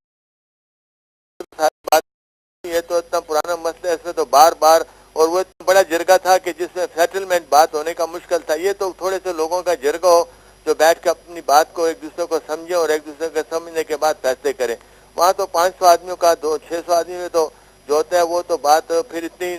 یہ تو اتنا پرانا مسئلہ ہے، اس میں تو بار بار، اور وہ اتنا بڑا جرگہ تھا کہ جس میں سیٹلمنٹ بات ہونے کا مشکل تھا. یہ تو تھوڑے سے لوگوں کا جرگہ ہو جو بیٹھ کے اپنی بات کو ایک دوسرے کو سمجھے اور ایک دوسرے کو سمجھنے کے بعد فیصلے کریں. وہاں تو 500 آدمیوں کا 600 آدمی میں تو جو ہوتا ہے وہ تو بات پھر اتنی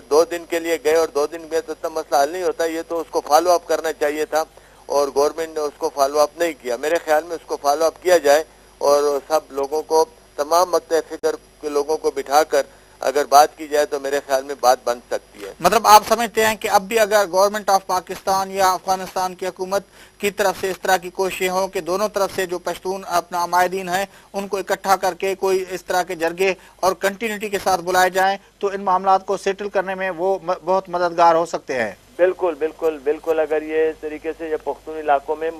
2 دن کے لیے گئے اور 2 دن میں تو اتنا مسئلہ حل نہیں ہوتا. یہ تو اس کو فالو اپ کرنا چاہیے تھا اور گورنمنٹ نے اس کو فالو اپ نہیں کیا. میرے خیال میں اس کو فالو اپ کیا جائے اور سب لوگوں کو، تمام مقطع فکر کے لوگوں کو بٹھا کر اگر بات کی جائے تو میرے خیال میں بات بن سکتی ہے. مطلب آپ سمجھتے ہیں کہ اب بھی اگر گورنمنٹ آف پاکستان یا افغانستان کی حکومت کی طرف سے اس طرح کی کوششیں ہوں کہ دونوں طرف سے جو پشتون اپنا عمائدین ہیں ان کو اکٹھا کر کے کوئی اس طرح کے جرگے اور کنٹینیوٹی کے ساتھ بلائے جائیں تو ان معاملات کو سیٹل کرنے میں وہ بہت مددگار ہو سکتے ہیں؟ بالکل بالکل بالکل. اگر یہ اس طریقے سے یہ پختون علاقوں میں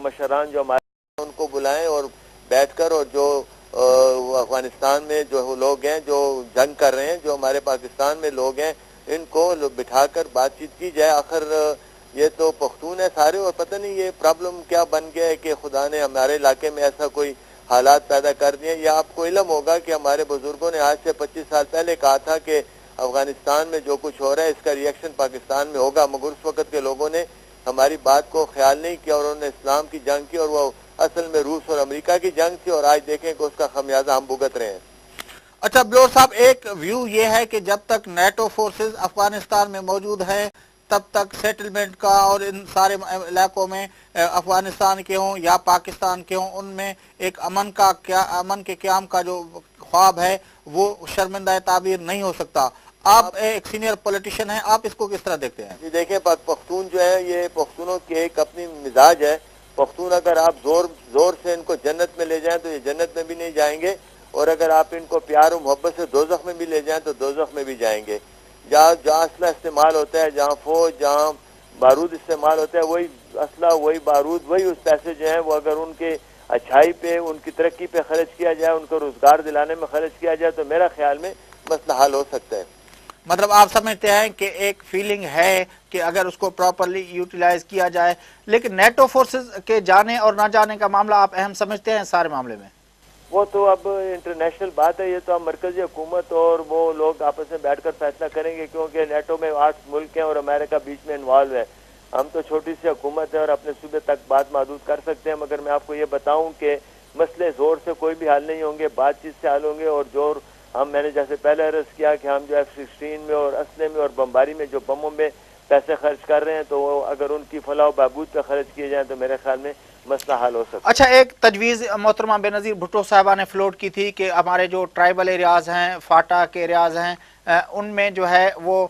مشران جو ہمارے ان کو بلائیں اور بیٹھ کر، اور جو افغانستان میں جو لوگ ہیں جو جنگ کر رہے ہیں، جو ہمارے پاکستان میں لوگ ہیں، ان کو بٹھا کر بات چیت کی جائے. آخر یہ تو پختون ہے سارے، اور پتہ نہیں یہ پرابلم کیا بن گیا ہے کہ خدا نے ہمارے علاقے میں ایسا کوئی حالات پیدا کر دیے. یا آپ کو علم ہوگا کہ ہمارے بزرگوں نے آج سے 25 سال پہلے کہا تھا کہ افغانستان میں جو کچھ ہو رہا ہے اس کا ریئیکشن پاکستان میں ہوگا، مگر اس وقت کے لوگوں نے ہماری بات کو خیال نہیں کیا اور انہوں نے اسلام کی جنگ کی، اور وہ اصل میں روس اور امریکہ کی جنگ تھی، اور آج دیکھیں کہ اس کا خمیازہ ہم بھگت رہے ہیں. اچھا بلور صاحب، ایک ویو یہ ہے کہ جب تک نیٹو فورسز افغانستان میں موجود ہیں تب تک سیٹلمنٹ کا اور ان سارے علاقوں میں افغانستان کے ہوں یا پاکستان کے ہوں ان میں ایک امن کے قیام کا جو خواب ہے وہ شرمندہ تعبیر نہیں ہو سکتا. آپ ایک سینئر پولیٹیشین ہیں، آپ اس کو کس طرح دیکھتے ہیں؟ جی دیکھیں، پختون جو ہے یہ پختونوں کی ایک اپنی مزاج ہے. پختون اگر آپ زور سے ان کو جنت میں لے جائیں تو یہ جنت میں بھی نہیں جائیں گے، اور اگر آپ ان کو پیار و محبت سے دوزخ میں بھی لے جائیں تو دوزخ میں بھی جائیں گے. جہاں اسلحہ استعمال ہوتا ہے، جہاں فوج، جہاں بارود استعمال ہوتا ہے، وہی اسلحہ، وہی بارود، وہی اس پیسے جو ہیں وہ اگر ان کے اچھائی پہ، ان کی ترقی پہ خرچ کیا جائے، ان کو روزگار دلانے میں خرچ کیا جائے تو میرا خیال میں مسئلہ حل ہو سکتا ہے. مطلب آپ سمجھتے ہیں کہ ایک فیلنگ ہے کہ اگر اس کو پراپرلی یوٹیلائز کیا جائے، لیکن نیٹو فورسز کے جانے اور نہ جانے کا معاملہ آپ اہم سمجھتے ہیں سارے معاملے میں؟ وہ تو اب انٹرنیشنل بات ہے، یہ تو اب مرکزی حکومت اور وہ لوگ آپس میں بیٹھ کر فیصلہ کریں گے، کیونکہ نیٹو میں 8 ملک ہیں اور امریکہ بیچ میں انوالو ہے. ہم تو چھوٹی سی حکومت ہے اور اپنے صوبے تک بات محدود کر سکتے ہیں، مگر میں آپ کو یہ بتاؤں کہ مسئلے زور سے کوئی بھی حل نہیں ہوں گے، بات چیت سے حل ہوں گے. اور جو میں نے جیسے پہلے عرض کیا کہ ہم جو F-16 میں اور اسلحے میں اور بمباری میں جو بموں میں پیسے خرچ کر رہے ہیں تو وہ اگر ان کی فلاح و بہبود پہ خرچ کیے جائیں تو میرے خیال میں مسئلہ حل ہو سکتا ہے. اچھا، ایک تجویز محترمہ بے نظیر بھٹو صاحبہ نے فلوٹ کی تھی کہ ہمارے جو ٹرائبل ایریاز ہیں، فاٹا کے ایریاز ہیں، ان میں جو ہے وہ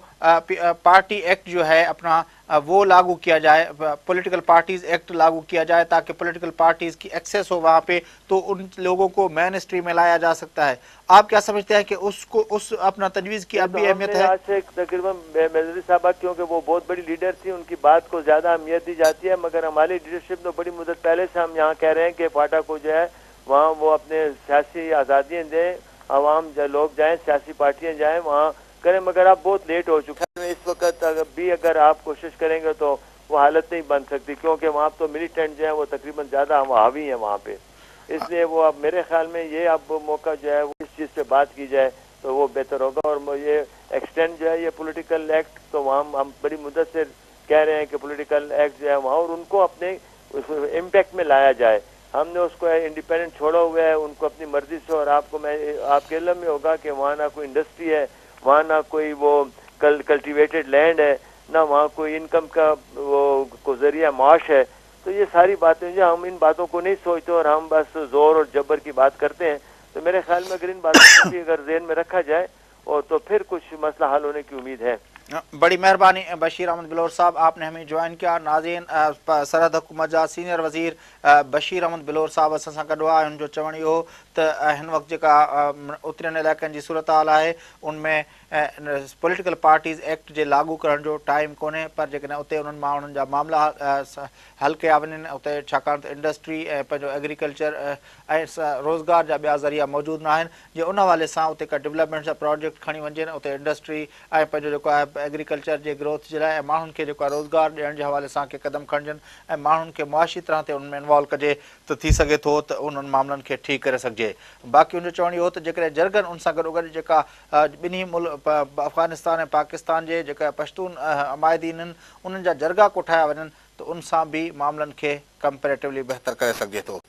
پارٹی ایکٹ جو ہے اپنا وہ لاگو کیا جائے، پولیٹیکل پارٹیز ایکٹ لاگو کیا جائے تاکہ پولیٹیکل پارٹیز کی ایکسیس ہو وہاں پہ، تو ان لوگوں کو مین اسٹریم میں لایا جا سکتا ہے. آپ کیا سمجھتے ہیں کہ اس اپنا تجویز کی اب بھی اہمیت ہے؟ آج سے تقریباً میزری صاحبہ، کیونکہ وہ بہت بڑی لیڈر تھی، ان کی بات کو زیادہ اہمیت دی جاتی ہے، مگر ہماری لیڈرشپ نے بڑی مدت پہلے سے ہم یہاں کہہ رہے ہیں کہ پاٹا کو جو ہے وہاں وہ اپنے سیاسی آزادیاں دیں، عوام لوگ جائیں، سیاسی پارٹیاں جائیں وہاں کریں، مگر اب بہت لیٹ ہو چکا ہے. اس وقت بھی اگر آپ کوشش کریں گے تو وہ حالت نہیں بن سکتی، کیونکہ وہاں تو ملیٹنٹ جو ہیں وہ تقریباً زیادہ حاوی ہیں وہاں پہ. اس لیے وہ اب میرے خیال میں یہ اب موقع جو ہے وہ اس چیز پہ بات کی جائے تو وہ بہتر ہوگا. اور یہ ایکسٹینڈ جو ہے یہ پولیٹیکل ایکٹ، تو وہاں ہم بڑی مدت سے کہہ رہے ہیں کہ پولیٹیکل ایکٹ جو ہے وہاں، اور ان کو اپنے امپیکٹ میں لایا جائے. ہم نے اس کو انڈیپینڈنٹ چھوڑا ہوا ہے ان کو اپنی مرضی سے، اور آپ کے علم میں ہوگا کہ وہاں نہ کوئی انڈسٹری ہے، وہاں نہ کوئی وہ کلٹیویٹڈ لینڈ ہے، نہ وہاں کوئی انکم کا وہ ذریعہ معاش ہے. تو یہ ساری باتیں جو ہم ان باتوں کو نہیں سوچتے اور ہم بس زور اور جبر کی بات کرتے ہیں. تو میرے خیال میں اگر ان باتوں کو بھی اگر ذہن میں رکھا جائے اور تو پھر کچھ مسئلہ حل ہونے کی امید ہے. بڑی مہربانی بشیر احمد بلور صاحب، آپ نے ہمیں جوائن کیا. ناظرین، سرحد حکومت جا سینئر وزیر بشیر احمد بلور صاحب اساں سان گڈ ہوا، ان جو چوڻ اهو त हिन वक़्तु जेका उतरियन इलाइक़नि जी सूरत हाल आहे उनमें पॉलिटिकल पार्टीज़ एक्ट जे लागू करण जो टाइम कोन्हे, पर जेकॾहिं उते उन्हनि माण्हुनि जा मामला हल कया वञनि उते, छाकाणि त इंडस्ट्री ऐं पंहिंजो एग्रीकल्चर ऐं रोज़गार जा ॿिया ज़रिया मौजूदु न आहिनि, जे उन हवाले सां उते का डेवलपमेंट जा प्रोजेक्ट खणी वञनि, उते इंडस्ट्री ऐं पंहिंजो जेको आहे एग्रीकल्चर जे ग्रोथ जे लाइ ऐं माण्हुनि खे जेको आहे रोज़गार ॾियण जे हवाले सां के क़दम खणजनि ऐं माण्हुनि खे मुआशी तरह ते उनमें इन्वॉल्व कजे त थी सघे थो त उन्हनि मामलनि खे ठीकु करे सघिजे। बाक़ी उनजो चवणु इहो त जेकॾहिं जरगन उन सां गॾोगॾु जेका ॿिन्ही मुल्क अफ़गानिस्तान ऐं पाकिस्तान जे जेका पश्तून अमायदीन आहिनि उन्हनि जा जरगा कोठाया वञनि त उन सां बि मामलनि खे कंपेरेटिवली बहितर करे सघिजे थो।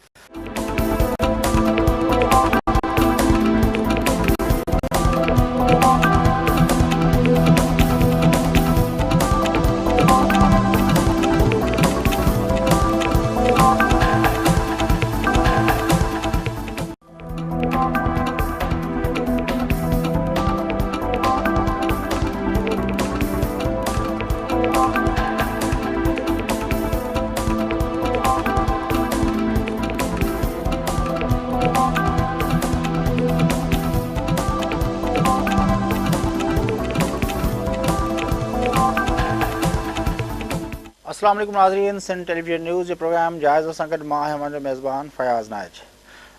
अस्सलाम वालेकुम नाज़रीन, सिंध टेलीविजन न्यूज़ जे प्रोग्राम जाइज़ो सां गॾु मां आहियां मुंहिंजो मेज़बान फयाज़ नाइज।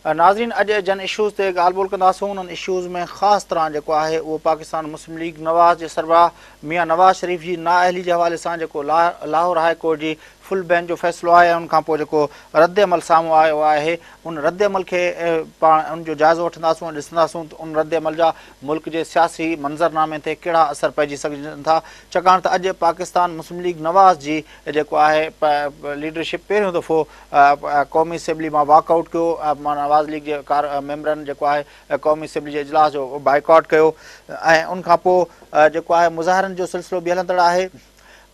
नाज़रीन, अॼु जन इशूज़ ते ॻाल्हि ॿोल कंदासूं। उन्हनि इशूज़ में ख़ासि तरह जेको आहे उहो पाकिस्तान मुस्लिम लीग नवाज़ जे सरबराह मियां नवाज़ शरीफ़ जी नाअहली जे हवाले सां जेको लाहौर हाई कोर्ट जी फुल बेंच जो फ़ैसिलो आहे, उनखां पोइ जेको रद्द अमल साम्हूं आयो आहे उन रद्द अमल खे पाण उनजो जाइज़ो वठंदासूं ऐं ॾिसंदासूं त उन रद्द अमल जा मुल्क जे सियासी मंज़रनामे ते कहिड़ा असर पइजी सघनि था, छाकाणि त अॼु पाकिस्तान मुस्लिम लीग नवाज़ जी जेको आहे लीडरशिप पहिरियों दफ़ो क़ौमी असेंबली मां वॉकआउट कयो, नवाज़ लीग जे मेंबरनि जेको आहे क़ौमी असेंबली जे इजलास जो बाइकॉट कयो ऐं उनखां पोइ जेको आहे मुज़ाहिरनि जो सिलसिलो बि हलंदड़ आहे।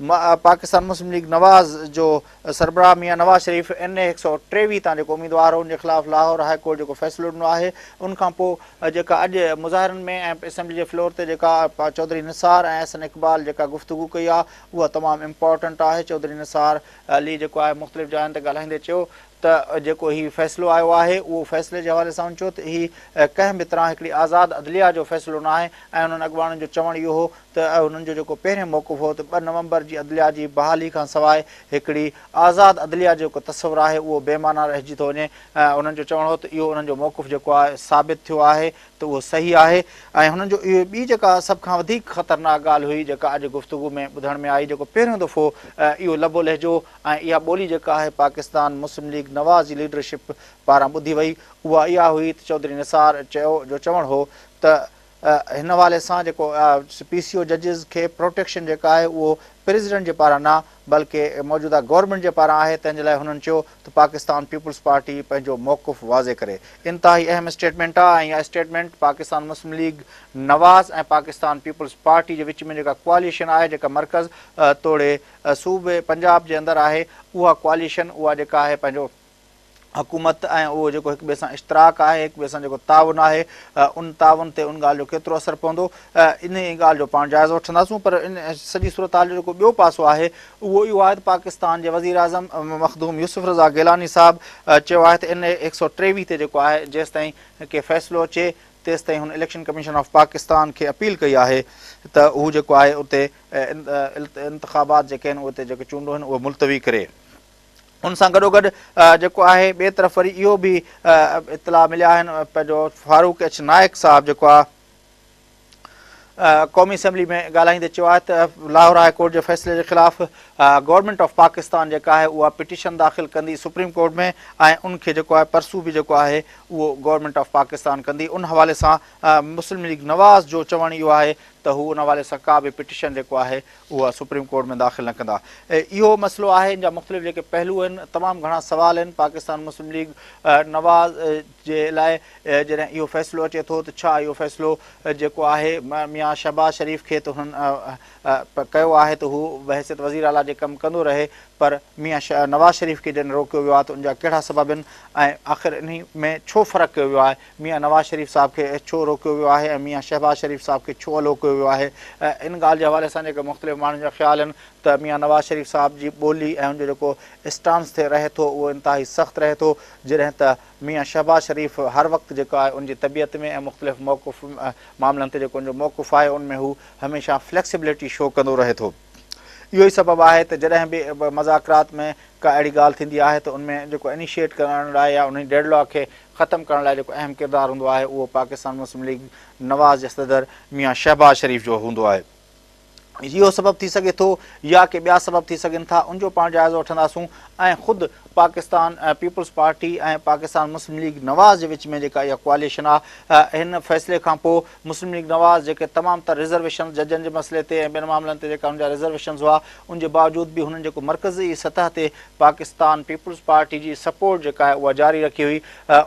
पाकिस्तान मुस्लिम लीग नवाज़ जो सरबराह मियां नवाज़ शरीफ़ NA 123 तां जेको उम्मीदवार हो उनजे ख़िलाफ़ु लाहौर हाई कोर्ट जेको फ़ैसिलो ॾिनो आहे, उनखां पोइ जेका अॼु मुज़ाहिरनि में ऐं असेंबली जे फ्लोर ते जेका चौधरी निसार ऐं अहसन इक़बाल जेका गुफ़्तगू कई आहे उहा तमामु इम्पॉर्टेंट आहे। चौधरी निसार अली जेको आहे मुख़्तलिफ़ जायुनि ते ॻाल्हाईंदे चयो त जेको हीउ फ़ैसिलो आयो आहे उहो फ़ैसिले जे हवाले सां चयो त हीउ कंहिं बि तरह हिकिड़ी आज़ादु अदलिया जो फ़ैसिलो न आहे ऐं उन्हनि अॻुवाणनि जो चवणु इहो हो त उन्हनि जो जेको पहिरियों मौक़िफ़ हो त 2 नवंबर जी अदलिया जी बहाली खां सवाइ हिकिड़ी आज़ादु अदलिया जो जेको तस्वुरु आहे उहो बेमाना रहिजी थो वञे। उन्हनि जो चवणु हो त इहो उन्हनि जो मौक़िफ़ जेको आहे साबित थियो आहे त उहो सही आहे ऐं हुननि जो इहो ॿी जेका सभ खां वधीक ख़तरनाक ॻाल्हि हुई जेका अॼु गुफ़्तगू में ॿुधण में आई, जेको पहिरियों दफ़ो इहो लबो लहिजो ऐं इहा ॿोली जेका आहे पाकिस्तान मुस्लिम लीग नवाज़ जी लीडरशिप पारां ॿुधी वई, उहा इहा हुई त चौधरी निसार जो चवणु हो त हिन हवाले सां जेको PCO जजिस खे प्रोटेक्शन जेका आहे उहो प्रेसिडेंट जे पारां न बल्कि मौजूदा गवर्नमेंट जे पारां आहे, तंहिंजे लाइ हुननि चयो त पाकिस्तान पीपुल्स पार्टी पंहिंजो मौक़िफ़ वाज़े करे। इंतिहाई अहम स्टेटमेंट आहे ऐं इहा स्टेटमेंट पाकिस्तान मुस्लिम लीग नवाज़ ऐं पाकिस्तान पीपुल्स पार्टी जे विच में जेका कोalition आहे, जेका मर्कज़ तोड़े सूबे पंजाब जे अंदरि आहे, उहा कोalition उहा जेका आहे पंहिंजो हुकूमत ऐं उहो जेको हिक ॿिए सां इश्तराक आहे, हिक ॿिए सां जेको ताउन आहे, उन ताउन ते उन ॻाल्हि जो केतिरो असरु पवंदो इन ई ॻाल्हि जो पाण जाइज़ो वठंदासूं। पर इन सॼी सूरत हाल जो जेको ॿियो पासो आहे उहो इहो आहे त पाकिस्तान जे वज़ीर आज़म मखदूम यूसुफ रज़ा गिलानी साहिबु चयो आहे त NA 123 ते जेको आहे जेसि ताईं के फ़ैसिलो अचे तेसि ताईं हुन इलेक्शन कमीशन ऑफ पाकिस्तान खे अपील कई आहे त हू जेको आहे उते इंतिख़ाबात जेके आहिनि उते जेके चूंडूं आहिनि उहे मुलतवी करे। उन सां गॾोगॾु जेको आहे ॿिए तरफ़ वरी इहो बि इतला मिलिया आहिनि, पंहिंजो फारूक H नाइक साहिबु जेको आहे क़ौमी असेंबली में ॻाल्हाईंदे चयो आहे त लाहौर हाई कोर्ट जे फ़ैसिले जे ख़िलाफ़ु गवर्नमेंट ऑफ पाकिस्तान जेका आहे उहा पिटीशन दाख़िल कंदी सुप्रीम कोर्ट में ऐं उनखे जेको आहे परसू बि जेको आहे उहो गवर्नमेंट ऑफ पाकिस्तान कंदी। उन हवाले सां मुस्लिम लीग नवाज़ जो चवणु इहो आहे त हू उन हवाले सां का बि पिटीशन जेको आहे उहा सुप्रीम कोर्ट में दाख़िल न कंदा। इहो मसइलो आहे, इन जा मुख़्तलिफ़ जेके पहलू आहिनि, तमामु घणा सवाल आहिनि पाकिस्तान मुस्लिम लीग नवाज़ जे लाइ। जॾहिं इहो फ़ैसिलो अचे थो त छा इहो फ़ैसिलो जेको आहे मियां शहबाज़ शरीफ़ खे त हुननि कयो आहे त हू बहसियत वज़ीर आला जे कमु कंदो रहे, पर मियां नवाज़ शरीफ़ खे जॾहिं रोकियो वियो आहे त उनजा कहिड़ा सबब आहिनि ऐं आख़िर इन में छो फ़र्क़ु कयो वियो आहे, मियां नवाज़ शरीफ़ साहिब खे छो रोकियो वियो आहे ऐं मियां शहबाज़ शरीफ़ साहिब खे छो अलो कयो कयो वियो आहे। इन ॻाल्हि जे हवाले सां जेके मुख़्तलिफ़ माण्हुनि जा ख़्याल आहिनि त मियां नवाज़ शरीफ़ साहिब जी ॿोली ऐं हुनजो जेको स्टांस ते रहे थो उहो इंतिहाई सख़्तु रहे थो, जॾहिं त मियां शहबाज़ शरीफ़ हर वक़्तु जेको आहे उनजी तबियत में ऐं मुख़्तलिफ़ मौक़ुफ़ मामलनि ते जेको उनजो मौक़ुफ़ आहे उनमें हू हमेशह फ्लेक्सिबिलिटी शो कंदो रहे थो। इहो ई सबबु आहे त जॾहिं बि मज़ाकरात में का अहिड़ी ॻाल्हि थींदी आहे त उनमें जेको इनिशिएट करण लाइ या उन डेडलॉक खे ख़तमु करण लाइ जेको अहम किरदारु हूंदो आहे उहो पाकिस्तान मुस्लिम लीग नवाज़ जे सदर मियां शहबाज़ शरीफ़ जो हूंदो आहे। इहो सबबु थी सघे थो या के ॿिया सबब थी सघनि था, उनजो पाण जाइज़ो वठंदासूं ऐं ख़ुदि पाकिस्तान पीपल्स पार्टी ऐं पाकिस्तान मुस्लिम लीग नवाज़ जे विच में जेका इहा कोआलिशन आहे, हिन फ़ैसिले खां पोइ मुस्लिम लीग नवाज़ जेके तमामु तर रिज़र्वेशन जजनि जे मसइले ते ऐं ॿियनि मामलनि ते जेका हुनजा रिज़र्वेशन्स हुआ उनजे बावजूदि बि हुननि जेको मर्कज़ी सतह ते पाकिस्तान पीपल्स पार्टी जी सपोर्ट जेका आहे उहा जारी रखी हुई।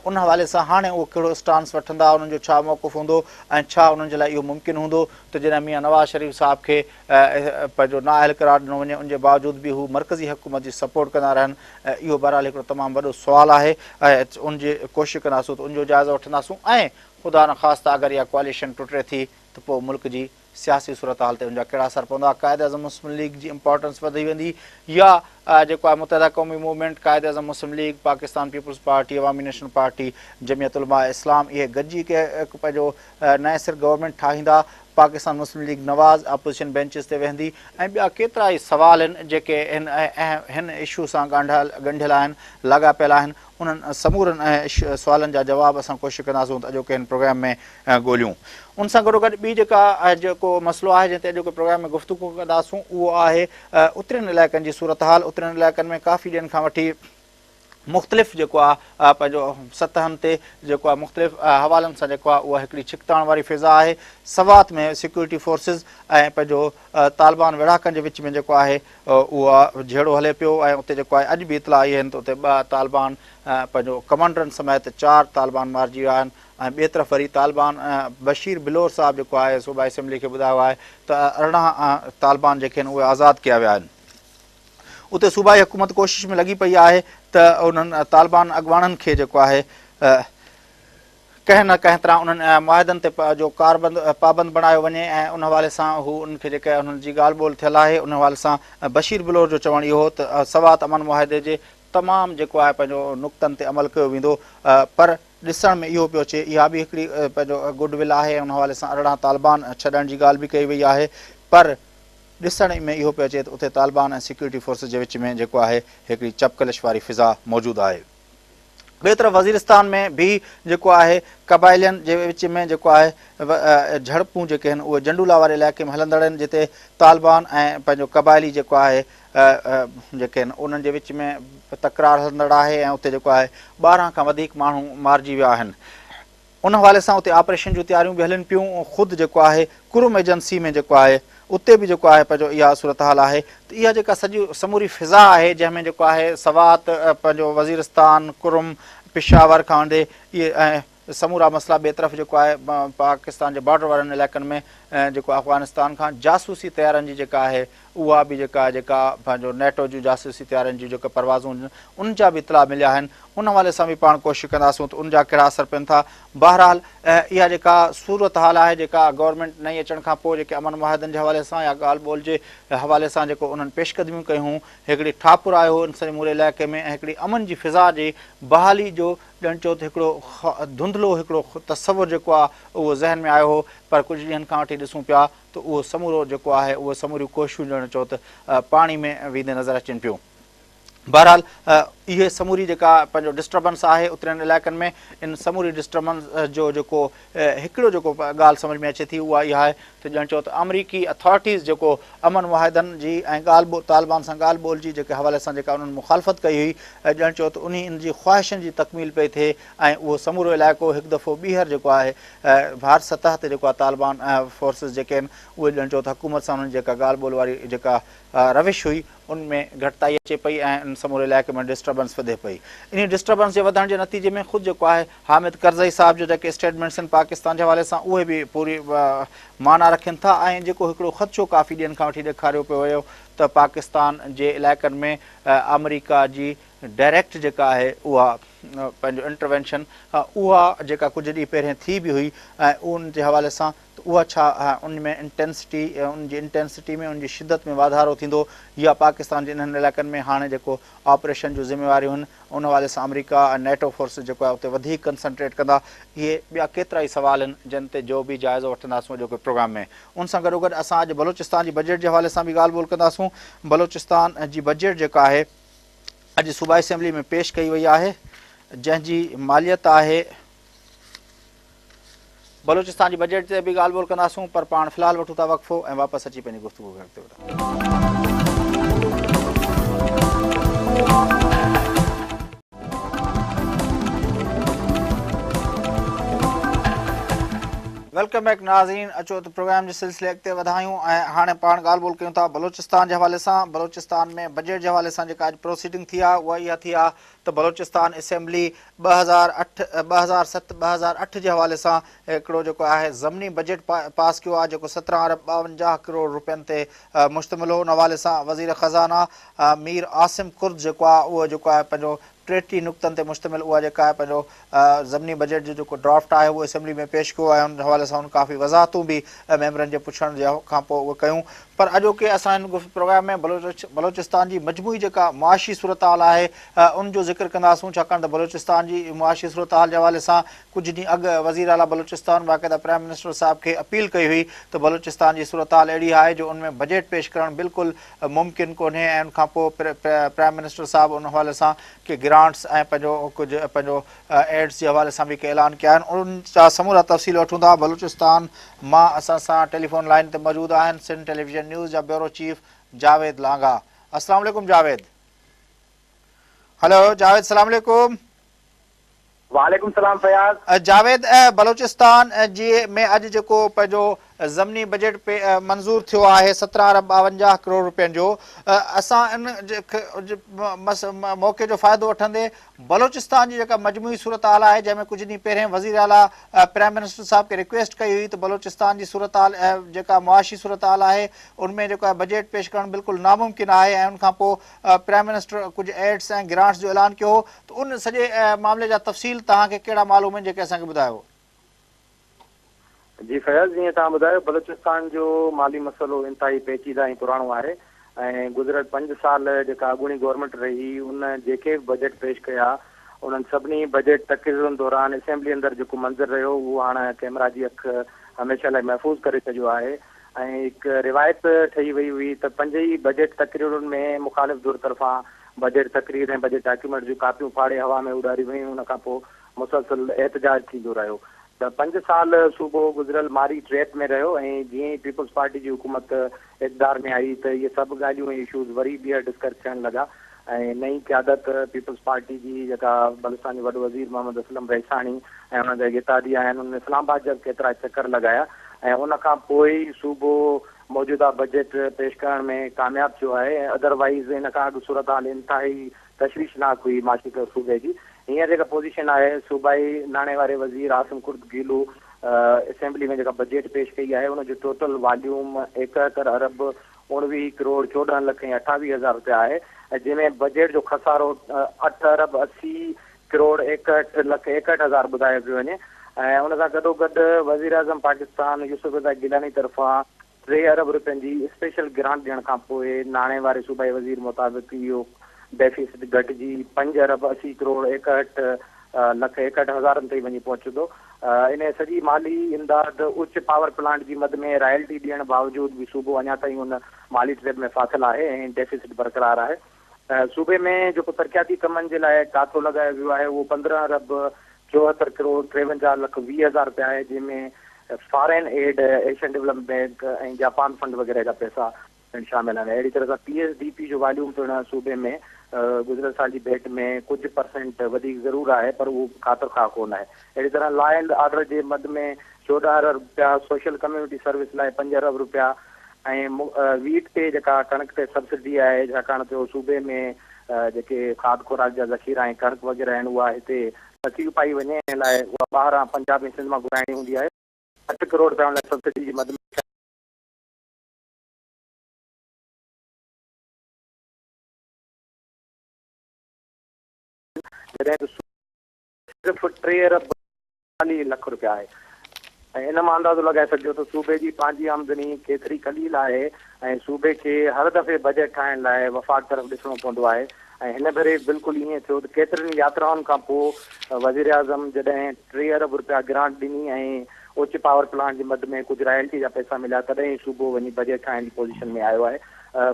उन हवाले सां हाणे उहो कहिड़ो स्टांस वठंदा, उन्हनि जो छा मौक़ुफ़ हूंदो ऐं छा उन्हनि जे लाइ इहो मुमकिन हूंदो त जॾहिं मियां नवाज़ शरीफ़ साहिब खे पंहिंजो नाअहल करार ॾिनो वञे उनजे बावजूदि बि हू मर्कज़ी हुकूमत जी सपोर्ट कंदा रहनि, इहो बहरहाल हिकिड़ो तमामु वॾो सुवालु आहे ऐं उनजी कोशिशि कंदासूं त उनजो जाइज़ो वठंदासूं ऐं ख़ुदा न ख़ास्ता अगरि इहा कोआलिशन टुटे थी त पोइ मुल्क जी सियासी सूरत हाल ते उनजा कहिड़ा असर पवंदा, क़ाइद अज़म मुस्लिम लीग जी इंपॉर्टेंस वधी वेंदी या जेको आहे मुतहदा क़ौमी मूवमेंट क़ाइद अज़म मुस्लिम लीग पाकिस्तान पीपल्स पार्टी अवामी नेशनल पार्टी जमियत उलमा इस्लाम इहे गॾिजी के पंहिंजो नए सिर गवर्नमेंट ठाहींदा, पाकिस्तान मुस्लिम लीग नवाज़ अपोजिशन बेंचिस ते वेंदी ऐं ॿिया केतिरा ई सवाल आहिनि जेके हिन इशू सां ॻंढियल आहिनि, लाॻापियल आहिनि। उन्हनि समूरनि सुवालनि जा जवाब असां कोशिशि कंदासूं त अॼोके हिन प्रोग्राम में ॻोल्हियूं। उन सां गॾोगॾु ॿी जेको मसइलो आहे जंहिं ते अॼोके प्रोग्राम में गुफ़्तगू कंदासूं उहो आहे उतरनि इलाइक़नि जी सूरत हाल। उतरनि इलाइक़नि में काफ़ी ॾींहंनि खां वठी मुख़्तलिफ़ जेको आहे पंहिंजो सतहनि ते जेको आहे मुख़्तलिफ़ हवालनि सां जेको आहे उहा हिकिड़ी छिकताइण वारी फ़िज़ा आहे। सवात में सिक्योरिटी फोर्सिस ऐं पंहिंजो तालिबान विड़हाकनि जे विच में जेको आहे उहा झेड़ो हले पियो ऐं उते जेको आहे अॼु बि इतला आई आहिनि त उते 2 तालिबान पंहिंजो कमांडरनि समेत 4 तालिबान मारिजी विया आहिनि ऐं ॿिए तरफ़ वरी तालिबान बशीर बिलोर साहिब जेको आहे सूबाई असेंबली खे ॿुधायो आहे त 18 तालिबान जेके आहिनि उहे आज़ादु कया विया आहिनि। उते सूबाई हुकूमत कोशिशि में लॻी पई आहे त उन्हनि तालिबान अॻुवाणनि खे जेको आहे कंहिं न कंहिं तरह उन्हनि मुआहिदनि ते जो पाबंद बणायो वञे ऐं उन हवाले सां हू उनखे जेका उन्हनि जी ॻाल्हि ॿोल थियल आहे उन हवाले सां बशीर बिलोर जो चवणु इहो हो त सवात अमन मुआहिदे जे तमामु जेको आहे पंहिंजो नुक़्तनि ते अमल कयो वेंदो, पर ॾिसण में इहो पियो अचे इहा बि हिकिड़ी पंहिंजो गुडविल आहे। उन हवाले सां 18 तालिबान छॾण जी ॻाल्हि बि कई वई आहे, पर ॾिसण में इहो पियो अचे त उते तालिबान ऐं सिक्योरिटी फोर्सिस जे विच में जेको आहे हिकिड़ी चपकलिश वारी फ़िज़ा मौजूदु आहे। ॿिए तरफ़ वज़ीरिस्तान में बि जेको आहे क़बाइलियुनि जे विच में जेको आहे झड़पूं जेके आहिनि उहे जंडूला वारे इलाइक़े में हलंदड़ आहिनि जिते तालिबान ऐं पंहिंजो क़बाइली जेको आहे जेके आहिनि उन्हनि जे विच में तकरार हलंदड़ आहे ऐं उते जेको आहे 12 खां वधीक माण्हू मारिजी विया आहिनि। उन हवाले सां उते ऑपरेशन जूं तयारियूं बि हलनि पियूं। ख़ुदि जेको आहे कुरुम एजेंसी में जेको आहे उते बि जेको आहे पंहिंजो इहा सूरत हाल आहे त इहा जेका समूरी फ़िज़ा आहे जंहिंमें जेको आहे सवात पंहिंजो वज़ीरिस्तान कुरुम पिशावर खां वंडे इहे ऐं समूरा मसइला ॿिए तरफ़ जेको आहे पाकिस्तान जे बॉर्डर वारनि इलाइक़नि में जेको अफ़गानिस्तान खां जासूसी तयारियुनि जी जेका आहे उहा बि जेका पंहिंजो नेटो जूं जासूसी तयारियुनि जी जेके परवाज़ूं उन जा बि इतला मिलिया आहिनि। उन हवाले सां बि पाण कोशिशि कंदासूं त उनजा कहिड़ा असर पवनि था। बहरहाल इहा जेका सूरत हाल आहे जेका गवर्नमेंट नई अचण खां पोइ जेके अमन मुआहिदनि जे हवाले सां या ॻाल्हि ॿोल जे हवाले सां जेको उन्हनि पेशकदमियूं कयूं हिकिड़ी ठापुर आयो हो इन समूरे इलाइक़े में ऐं हिकिड़ी अमन जी फ़िज़ा जी बहाली जो ॼण चओ त हिकिड़ो धुंधलो हिकिड़ो तसवुरु जेको आहे उहो ज़हन में आयो हो, पर कुझु ॾींहंनि खां वठी ॾिसूं पिया त उहो समूरो जेको आहे उहे समूरियूं कोशिशूं ॼण चओ त पाणी में वेंदे नज़र अचनि पियूं। बहरहाल इहे समूरी जेका पंहिंजो डिस्टर्बेंस आहे उतरनि इलाइक़नि में इन समूरी डिस्टर्बेंस जो जेको हिकिड़ो जेको ॻाल्हि सम्झ में अचे थी उहा इहा आहे त ॼण चओ त अमरीकी अथॉरिटीज़ जेको अमन मुआहिदनि जी ऐं तालिबान सां ॻाल्हि ॿोल जी जेके हवाले सां जेका उन्हनि मुखालफ़त कई हुई ॼण चओ त उन जी ख़्वाहिशनि जी तकमील पई थिए ऐं उहो समूरो इलाइक़ो हिकु दफ़ो ॿीहर जेको आहे भारत सतह ते जेको आहे तालिबान फोर्सिस जेके आहिनि उहे ॼण चओ त हुकूमत सां उन्हनि जेका ॻाल्हि ॿोल वारी जेका रविश हुई उनमें घटिताई अचे पई ऐं इन समूरे इलाइक़े में डिस्टर्बेंस वधे पई। इन डिस्टर्बेंस जे वधण जे नतीजे में ख़ुदि जेको आहे हामिद करज़ई साहिब जो जेके स्टेटमेंट्स आहिनि पाकिस्तान जे हवाले सां उहे बि पूरी माना रखनि था ऐं जेको हिकिड़ो ख़दशो काफ़ी ॾींहंनि खां वठी ॾेखारियो पियो वियो त पाकिस्तान जे इलाइक़नि में अमरीका जी डायरेक्ट जेका आहे उहा पंहिंजो इंटरवेंशन उहा जेका कुझु ॾींहं पहिरियों थी बि हुई ऐं उन जे हवाले सां त त उहा छा उनमें इंटेंसिटी में उनजी शिदत में वाधारो थींदो या पाकिस्तान जे इन्हनि इलाइक़नि में हाणे जेको ऑपरेशन जूं ज़िम्मेवारियूं आहिनि उन हवाले सां अमेरिका ऐं नेटो फोर्स जेको आहे उते वधीक कंसंट्रेट कंदा। इहे ॿिया केतिरा ई सवाल आहिनि जिन ते जो बि जाइज़ो वठंदासीं जेको प्रोग्राम में। उन सां गॾोगॾु असां अॼु बलोचिस्तान जी बजट जे हवाले सां बि ॻाल्हि ॿोल कंदासीं। बलोचिस्तान जी बजट जेका आहे अॼु सूबाई असेंबली में पेश कई वई आहे जंहिंजी मालियत आहे। बलोचिस्तान जी बजट ते बि ॻाल्हि ॿोल कंदासीं पर पाण फ़िलहाल वठूं था वक़फ़ो ऐं वापसि अची पंहिंजी गुफ़्तगू करते। वेलकम बैक नाज़रीन, अचो त प्रोग्राम जे सिलसिले अॻिते वधायूं ऐं हाणे पाण ॻाल्हि ॿोल कयूं था बलोचिस्तान जे हवाले सां। बलोचिस्तान में बजट जे हवाले सां जेका अॼु प्रोसीडिंग थी आहे उहा इहा थी आहे त बलोचिस्तान असेंबली 2007-2008 जे हवाले सां हिकिड़ो जेको आहे ज़मनी बजट पास कयो आहे जेको 17 अरब 52 करोड़ रुपयनि ते मुश्तमिल हो। उन हवाले सां वज़ीर ख़ज़ाना मीर आसिम कुर्द जेको आहे उहो जेको आहे पंहिंजो 33 नुक़्तनि ते मुश्तमिल उहा जेका आहे पंहिंजो ज़मनी बजट जो जेको ड्राफ्ट आहे उहो असेंबली में पेश कयो आहे। उन हवाले सां उन काफ़ी वज़ाहतूं बि मेंबरनि जे पुछण जे खां पोइ उहे कयूं। पर अॼोके असां हिन प्रोग्राम में बलोचिस्तान जी मजमूई जेका मुआशी सूरत हाल आहे उन जो ज़िक्र कंदासीं छाकाणि त बलोचिस्तान जी मुआशी सूरत हाल जे हवाले सां कुझु ॾींहं अॻु वज़ीर आला बलोचिस्तान बाक़ाइदा प्राइम मिनिस्टर साहिब खे अपील कई हुई त बलोचिस्तान जी सूरत हाल अहिड़ी आहे जो उनमें बजट पेश करणु बिल्कुलु मुमकिन कोन्हे ऐं उनखां पोइ प्राइम मिनिस्टर साहिबु उन हवाले सां के ग्रांट्स ऐं पंहिंजो कुझु पंहिंजो एड्स जे हवाले सां बि के ऐलान कया आहिनि। उन जा समूरा तफ़सील वठूं था। बलोचिस्तान मां असां सां टेलीफोन लाइन ते मौजूदु आहिनि सिंध टेलीविज़न न्यूज़ जा ब्यूरो चीफ जावेद लांगा। अस्सलाम वालेकुम जावेद। हेलो जावेद, सलाम वालेकुम। वालेकुम सलाम फयाज। जावेद, बलोचिस्तान जी में अॼु जेको पंहिंजो ज़मनी बजट मंज़ूर थियो आहे 17 अरब 52 करोड़ रुपयनि जो, असां इन मौक़े जो फ़ाइदो वठंदे बलोचिस्तान जी जेका मजमूई सूरत हाल आहे जंहिंमें कुझु ॾींहं पहिरियों वज़ीर आला प्राइम मिनिस्टर साहिब खे रिक्वेस्ट कई हुई त बलोचिस्तान जी सूरत हाल जेका मुआशी सूरत हाल आहे उनमें जेको आहे बजट पेश करणु बिल्कुलु नामुमकिन आहे ऐं उनखां पोइ प्राइम मिनिस्टर कुझु एड्स ऐं ग्रांट्स जो ऐलान कयो हो, त उन सॼे मामले जा तफ़सील तव्हांखे कहिड़ा मालूम आहिनि जेके असांखे ॿुधायो? जी फयाज़, जीअं तव्हां ॿुधायो बलोचिस्तान जो माली मसइलो इंतिहाई पेचीदा ऐं पुराणो आहे ऐं गुज़िरियल 5 साल जेका अॻूणी गवर्नमेंट रही उन जेके बि बजट पेश कया उन्हनि सभिनी बजट तक़रीरुनि दौरान असेंबली अंदरि जेको मंज़र रहियो उहो हाणे कैमरा जी अखि हमेशह लाइ महफ़ूज़ करे छॾियो आहे ऐं हिकु रिवायत ठही वई हुई त 5 ई बजट तक़रीरुनि में मुख़ालिफ़ धुर तरफ़ां बजट तक़रीर ऐं बजट डॉक्यूमेंट जूं कापियूं फाड़े हवा में उॾारी वयूं। उन खां पोइ मुसलसल एहतजाज थींदो रहियो। त 5 साल सूबो गुज़िरियल मारी ट्रैप में रहियो ऐं जीअं ई पीपल्स पार्टी जी हुकूमत इक़्तिदार में आई त इहे सभु ॻाल्हियूं ऐं इशूज़ वरी ॿीहर डिस्कस थियणु लॻा ऐं नई क़यादत पीपल्स पार्टी जी जेका बलूचिस्तान जो वॾो वज़ीर मोहम्मद असलम रैसानी ऐं हुन जा गितादी आहिनि उन्हनि इस्लामाबाद जा केतिरा चकर लॻाया ऐं उन खां पोइ ई सूबो मौजूदा बजट पेश करण में कामयाबु थियो आहे। अदरवाइज़ इन खां अॻु सूरत हाल इंतिहाई तशवीशनाक हुई माशी सूबे जी। हींअर जेका पोज़ीशन आहे सूबाई नाणे वारे वज़ीर आसिम कुर्द गीलू असेंबली में जेका बजट पेश कई आहे उनजो टोटल वॉल्यूम 71 अरब 19 करोड़ 14 लख ऐं 28 हज़ार रुपया आहे ऐं जंहिंमें बजट जो खसारो 8 अरब 80 करोड़ 61 लख 61 हज़ार ॿुधायो पियो वञे ऐं उन सां गॾोगॾु वज़ीर आज़म पाकिस्तान यूसुफ रज़ा गिलानी तरफ़ां 3 अरब रुपयनि जी स्पेशल ग्रांट ॾियण खां पोइ नाणे वारे सूबाई वज़ीर मुताबिक़ इहो डेफिसिट घटिजी 5 अरब 80 करोड़ 61 लख 61 हज़ारनि ताईं वञी पहुचंदो। इन सॼी माली इमदाद उच्च पावर प्लांट जी मद में रॉयल्टी ॾियण बावजूदि बि सूबो अञा ताईं उन माली ट्रैप में फाथल आहे ऐं डेफिसिट बरक़रार आहे। सूबे में जेको तरक़ियाती कमनि जे लाइ काथो लॻायो वियो आहे उहो 15 अरब 74 करोड़ 53 लख 20 हज़ार रुपया आहे जंहिंमें foreign add Asian development bank ऐं जापान फंड वग़ैरह जा पैसा शामिल आहिनि। अहिड़ी तरह सां PSDP जो वॉल्यूम पिणु सूबे में गुज़िरियल साल जी भेट में कुझु % वधीक ज़रूरु आहे पर उहो ख़ातिर खां कोन आहे। अहिड़ी तरह लॉ एंड ऑर्डर जे मद में 14 अरब रुपया, सोशल कम्यूनिटी सर्विस लाइ 5 अरब रुपया ऐं वीट ते जेका कणिक ते सब्सिडी आहे छाकाणि त सूबे में जेके खाद खुराक जा ज़ख़ीरा ऐं कणिक वग़ैरह आहिनि उहा हिते नथी पाई वञे ऐं लाइ उहा ॿाहिरां पंजाब ऐं सिंध मां घुराइणी हूंदी आहे। 8 करोड़ रुपया लाइ सब्सिडी जी मद में सिर्फ़ु 3 अरब 40 लख रुपया आहे। इन मां अंदाज़ो लॻाए सघिजो त सूबे जी पंहिंजी आमदनी केतिरी कलील आहे ऐं सूबे खे हर दफ़े बजट ठाहिण लाइ वफ़ाक़ तरफ़ ॾिसणो पवंदो आहे। ऐं हिन भेरे बिल्कुलु ईअं थियो त केतिरनि यात्राउनि खां पोइ वज़ीर आज़म जॾहिं 3 अरब रुपया ग्रांट ॾिनी ऐं उच्च पावर प्लांट जे मद में कुझु रॉयल्टी जा पैसा मिलिया तॾहिं सूबो वञी बजट ठाहिण जी पोज़ीशन में आयो आहे।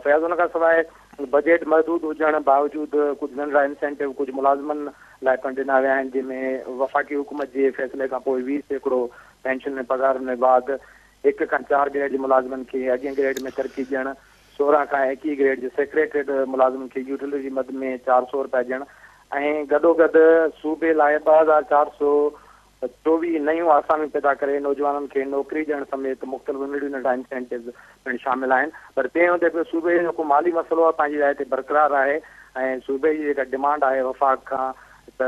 फैज़ उन खां सवाइ बजट महदूद हुजण बावजूदि कुझु नंढड़ा इंसेंटिव कुझु मुलाज़िमनि लाइ पिणु ॾिना विया आहिनि, जंहिंमें वफ़ाक़ी हुकूमत जे फ़ैसिले खां पोइ 20% पेंशन में पघार में बाद 1 खां 4 ग्रेड जे मुलाज़िमनि खे अॻिए ग्रेड में तरक़ी ॾियणु, 16 खां 21 ग्रेड जे सेक्रेटेड मुलाज़िमनि खे यूटिलिटी मद में 400 रुपया ॾियणु ऐं गॾोगॾु सूबे लाइ 2424 नयूं आसामियूं पैदा करे नौजवाननि खे नौकिरी ॾियण समेत मुख़्तलिफ़ नंढा इंसेंटिव पिणु शामिल आहिनि। पर तंहिं हूंदे बि सूबे जो जेको माली मसइलो आहे पंहिंजी जाइ ते बरक़रार आहे ऐं सूबे जी जेका डिमांड आहे वफ़ाक़ खां त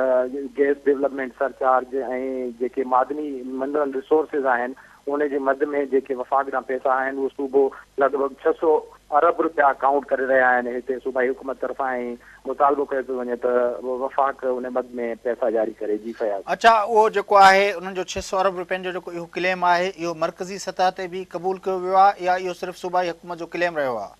गैस डेवलपमेंट सरचार्ज ऐं जेके मादनी मिनरल रिसोर्सिस आहिनि उन जे मद में जेके वफ़ाक़ जा पैसा आहिनि उहो सूबो लॻभॻि 600 अरब रुपया काउंट करे रहिया आहिनि हिते सूबाई हुकूमत तरफ़ां ऐं मुतालबो कयो थो वञे त वफ़ाक़ उन मद में पैसा जारी करे। जी फयाज़। अच्छा, उहो जेको आहे उन्हनि जो 600 अरब रुपयनि जो जेको इहो क्लेम आहे इहो मरकज़ी सतह ते बि क़बूल कयो वियो आहे या इहो सिर्फ़ु सूबाई हुकूमत जो क्लेम रहियो आहे?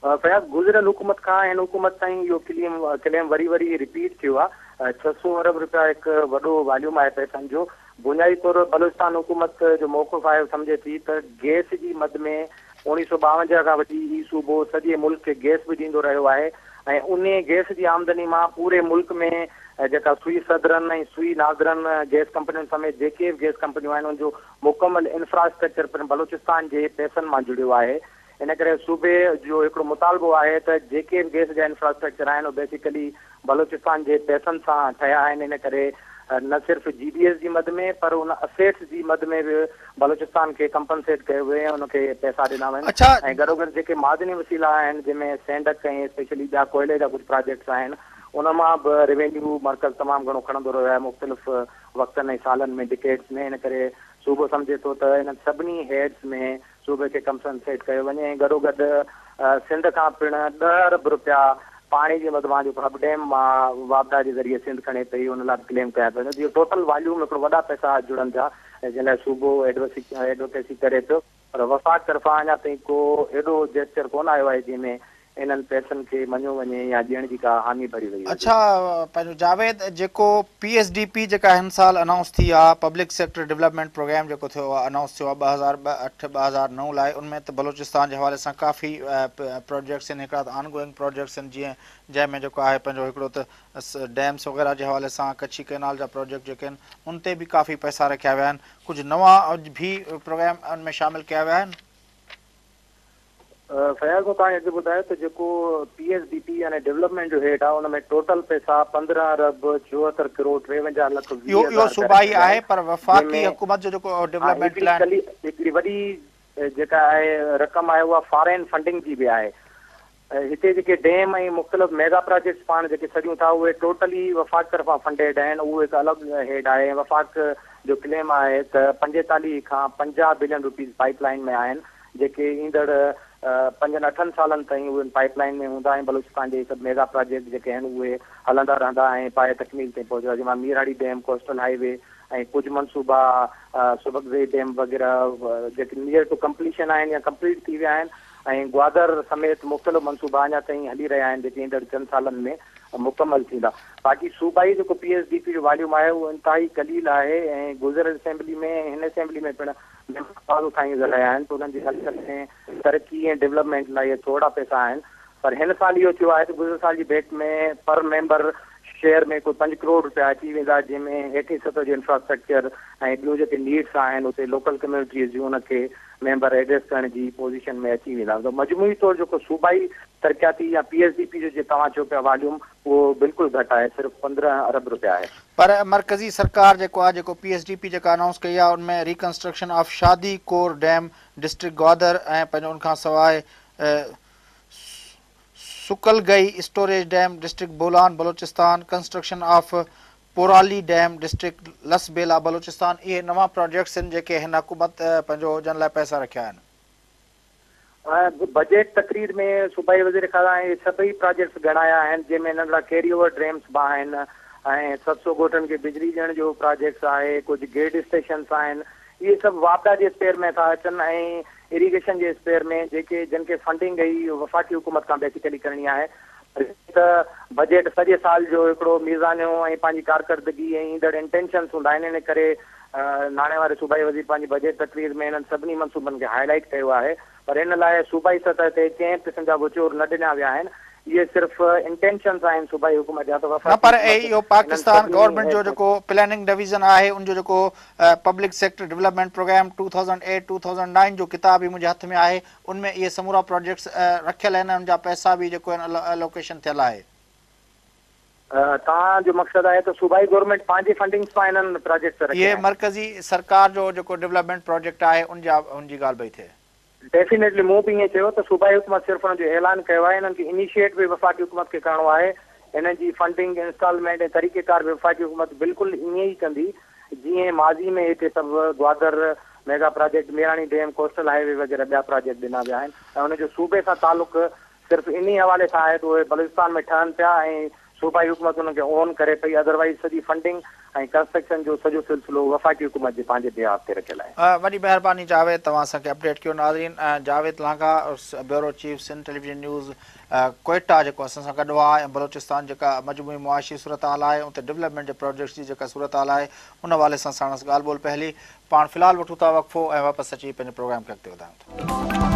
फयाज़, गुज़िरियल हुकूमत खां हिन हुकूमत ताईं इहो क्लेम वरी रिपीट थियो आहे। 600 अरब रुपया हिकु वॾो वॉल्यूम आहे पैसनि जो। बुनियादी तौर बलूचिस्तान हुकूमत जो मौक़िफ़ आहे सम्झे थी त गैस जी मद में 1952 खां वठी ही सूबो सॼे मुल्क खे गैस बि ॾींदो रहियो आहे ऐं उन गैस जी आमदनी मां पूरे मुल्क में जेका सुई सदरनि ऐं सुई नाज़रनि गैस कंपनियुनि समेत जेके बि गैस कंपनियूं आहिनि उनजो मुकमल इंफ्रास्ट्रक्चर पिणु बलूचिस्तान जे पैसनि मां जुड़ियो आहे। इन करे सूबे जो हिकिड़ो मुतालबो आहे त जेके बि गैस जा इंफ्रास्ट्रक्चर आहिनि उहे बेसिकली बलूचिस्तान जे पैसनि सां ठहिया आहिनि। इन करे न सिर्फ़ु GBS जी मद में पर उन असेट्स जी मद में बि बलूचिस्तान खे कंपनसेट कयो वियो ऐं उनखे पैसा ॾिना वञनि। ऐं गॾोगॾु जेके मादनी वसीला आहिनि जंहिंमें सेंडक ऐं स्पेशली ॿिया कोयले जा कुझु प्रोजेक्ट्स आहिनि उन मां बि रेवेन्यू मर्कज़ तमामु घणो खणंदो रहियो आहे मुख़्तलिफ़ वक़्तनि ऐं सालनि में डिकेड्स में। इन करे सूबो सम्झे थो त इन सभिनी हेड्स में सूबे खे कंपनसेट कयो वञे ऐं गॾोगॾु सिंध खां पिणु 10 अरब रुपया पाणी जे मद मां जेको हब डैम मां वापदा जे ज़रिए सिंध खणे पई उन लाइ क्लेम कया पिया। इहो टोटल वॉल्यूम हिकिड़ो वॾा पैसा जुड़नि था जंहिं लाइ सूबो एडवोकेसी करे पियो। पर वफ़ाक़ तरफ़ां अञा ताईं को एॾो जेस्चर कोन आयो आहे जंहिंमें इन्हनि पैसनि खे मञियो वञे या ॾियण जी का हामी भरी वई। अच्छा, पंहिंजो जावेद जेको PSDP जेका हिन साल अनाउंस थी आहे पब्लिक सेक्टर डेवलपमेंट प्रोग्राम जेको थियो आहे अनाउंस थियो आहे 2008-2009 लाइ, उनमें त बलूचिस्तान जे हवाले सां काफ़ी प्रोजेक्ट्स आहिनि, हिकिड़ा त ऑनगोइंग प्रोजेक्ट्स आहिनि जीअं जंहिंमें जेको आहे पंहिंजो हिकिड़ो त डैम्स वग़ैरह जे हवाले सां कच्छी कैनाल जा प्रोजेक्ट जेके आहिनि उन ते बि काफ़ी पैसा रखिया विया आहिनि। कुझु नवां भी प्रोग्राम उनमें शामिल कया विया आहिनि? फयाज़, तव्हांखे अॼु ॿुधायो त जेको PSDP यानी डेवलपमेंट जो हेड आहे उन में टोटल पैसा 15 अरब 74 करोड़ 53 लख 20 इहो सूबाई आहे पर वफ़ाक़ी हुकूमत जो जेको डेवलपमेंट प्लान हिकिड़ी वॾी जेका आहे रक़म आहे उहा फॉरेन फंडिंग जी बि आहे। हिते जेके डैम ऐं मुख़्तलिफ़ मेगा प्रोजेक्ट्स पाण जेके सॾियूं था उहे टोटली वफ़ाक़ तरफ़ां फंडेड आहिनि। उहो हिकु अलॻि हेड आहे। वफ़ाक़ जो क्लेम आहे त 45 खां 50 बिलियन रुपीज़ पाइपलाइन में आहिनि जेके ईंदड़ 5-8 सालनि ताईं उहे पाइपलाइन में हूंदा ऐं बलूचिस्तान जे सभु मेगा प्रोजेक्ट जेके आहिनि उहे हलंदा रहंदा ऐं पाए तकमील ताईं पहुचंदा, जंहिंमां मीराड़ी डैम, कोस्टल हाईवे ऐं कुझु मनसूबा सुबकज़ई डैम वग़ैरह जेके नियर टू कंप्लीशन आहिनि या कंप्लीट थी विया आहिनि ऐं ग्वादर समेत मुख़्तलिफ़ मनसूबा अञा ताईं हली रहिया आहिनि जेके ईंदड़ 3 सालनि में मुकमल थींदा। बाक़ी सूबाई जेको PSDP जो वॉल्यूम आहे उहो इंतिहाई कलील आहे ऐं गुज़िरियल असेंबली में हिन असेंबली में पिणु खणी रहिया आहिनि त उन्हनि जी हलचल में तरक़ी ऐं डेवलपमेंट लाइ इहे थोरा पैसा आहिनि। पर हिन साल इहो थियो आहे त गुज़िरियल साल जी भेट में पर मेंबर शेयर में कोई 5 करोड़ रुपया अची वेंदा जंहिंमें हेठि सतह जो इंफ्रास्ट्रक्चर ऐं ॿियूं जेके नीड्स आहिनि उते लोकल कम्यूनिटीज़ जूं उनखे मेंबर एड्रेस करण जी पोज़ीशन में अची वेंदा। त मजमूई तौर जेको सूबाई तरक़ियाती या PSDP जो जे तव्हां चयो पिया वॉल्यूम उहो बिल्कुलु घटि आहे, सिर्फ़ु 15 अरब रुपया आहे। पर मरकज़ी सरकार जेको आहे जेको PSDP जेका अनाउंस कई आहे उनमें reconstruction of Shadi Kaur dam district Gwadar ऐं पंहिंजो उनखां सवाइ सुकलगई storage dam district Bolan Balochistan, construction of Porali dam district Lasbela Balochistan, इहे नवां प्रोजेक्ट्स आहिनि जेके हिन हुकूमत पंहिंजो जन लाइ पैसा रखिया आहिनि। बजट तकरीर में सूबाई वज़ीर ख़ज़ाना इहे सभई प्रोजेक्ट्स ॻणाया आहिनि जंहिंमें नंढड़ा कैरी ओवर डैम्स बि आहिनि ऐं 700 ॻोठनि खे बिजली ॾियण जो प्रोजेक्ट्स आहे, कुझु गेट स्टेशन्स आहिनि, इहे सभु वापडा जे स्पेयर में था अचनि ऐं इरिगेशन जे स्पेयर में जिन खे फंडिंग गई वफ़ाक़ी हुकूमत खां बेसिकली करणी आहे। त बजट सॼे साल जो हिकिड़ो मीज़ानियो ऐं पंहिंजी कारकर्दगी ऐं ईंदड़ इंटेंशन्स हूंदा आहिनि। इन करे नाणे वारे सूबाई वज़ीर पंहिंजी बजट तकरीर में इन्हनि सभिनी मनसूबनि खे हाईलाइट कयो आहे, पर इन लाइ सूबाई सतह ते कंहिं क़िस्म जा विचूर न ॾिना विया आहिनि। इहे सिर्फ़ इंटेंशन्स आहिनि सूबाई हुकूमत जा। न पर इहो पाकिस्तान गवर्नमेंट जो जेको प्लानिंग डिवीज़न आहे उनजो जेको पब्लिक सेक्टर डेवलपमेंट प्रोग्राम 2008-2009 जो किताब ही मुंहिंजे हथ में आहे, उनमें इहे समूरा प्रोजेक्ट्स रखियल आहिनि, उनजा पैसा बि जेको आहिनि एलोकेशन थियल आहे। तव्हांजो मक़सदु आहे त सूबाई गवर्नमेंट पंहिंजी फंडिंग्स सां इन्हनि प्रोजेक्ट्स इहे मरकज़ी सरकार जो जेको डेवलपमेंट प्रोजेक्ट आहे उनजी ॻाल्हि पई थिए। डेफिनेटली मूं बि ईअं चयो त सूबाई हुकूमत सिर्फ़ु हुनजो ऐलान कयो आहे, इन्हनि खे इनिशिएट बि वफ़ाक़ी हुकूमत खे करिणो आहे। इन्हनि जी फंडिंग इंस्टॉलमेंट ऐं तरीक़ेकार बि वफ़ाक़ी हुकूमत बिल्कुलु ईअं ई कंदी जीअं माज़ी में हिते सभु Gwadar mega project, Mirani dam, coastal highway वग़ैरह ॿिया प्रोजेक्ट ॾिना विया आहिनि ऐं हुनजो सूबे सां तालुक़ु सिर्फ़ु इन हवाले सां आहे त उहे बलूचिस्तान में ठहनि पिया ऐं सूबाई हुकूमत हुनखे ओन करे पई। अदरवाइज़ सॼी फंडिंग ऐं कंस्ट्रक्शन जो सॼो सिलसिलो वफ़ाक़ी हुकूमत जे पंहिंजे बिहाफ ते रखियल आहे। वॾी महिरबानी जावेद, तव्हां असांखे अपडेट कयो। नाज़रीन, Javed Langah bureau chief Sindh television news Quetta जेको असां सां गॾु आहे ऐं बलोचिस्तान जेका मजमूई मुआशी सूरत हाल आहे उते डेवलपमेंट जे प्रोजेक्ट्स जी जेका सूरत हाल आहे उन हवाले सां साणसि ॻाल्हि ॿोल पहली। पाण फ़िलहालु वठूं था वक़फ़ो ऐं वापसि अची पंहिंजे प्रोग्राम खे अॻिते वधायूं था।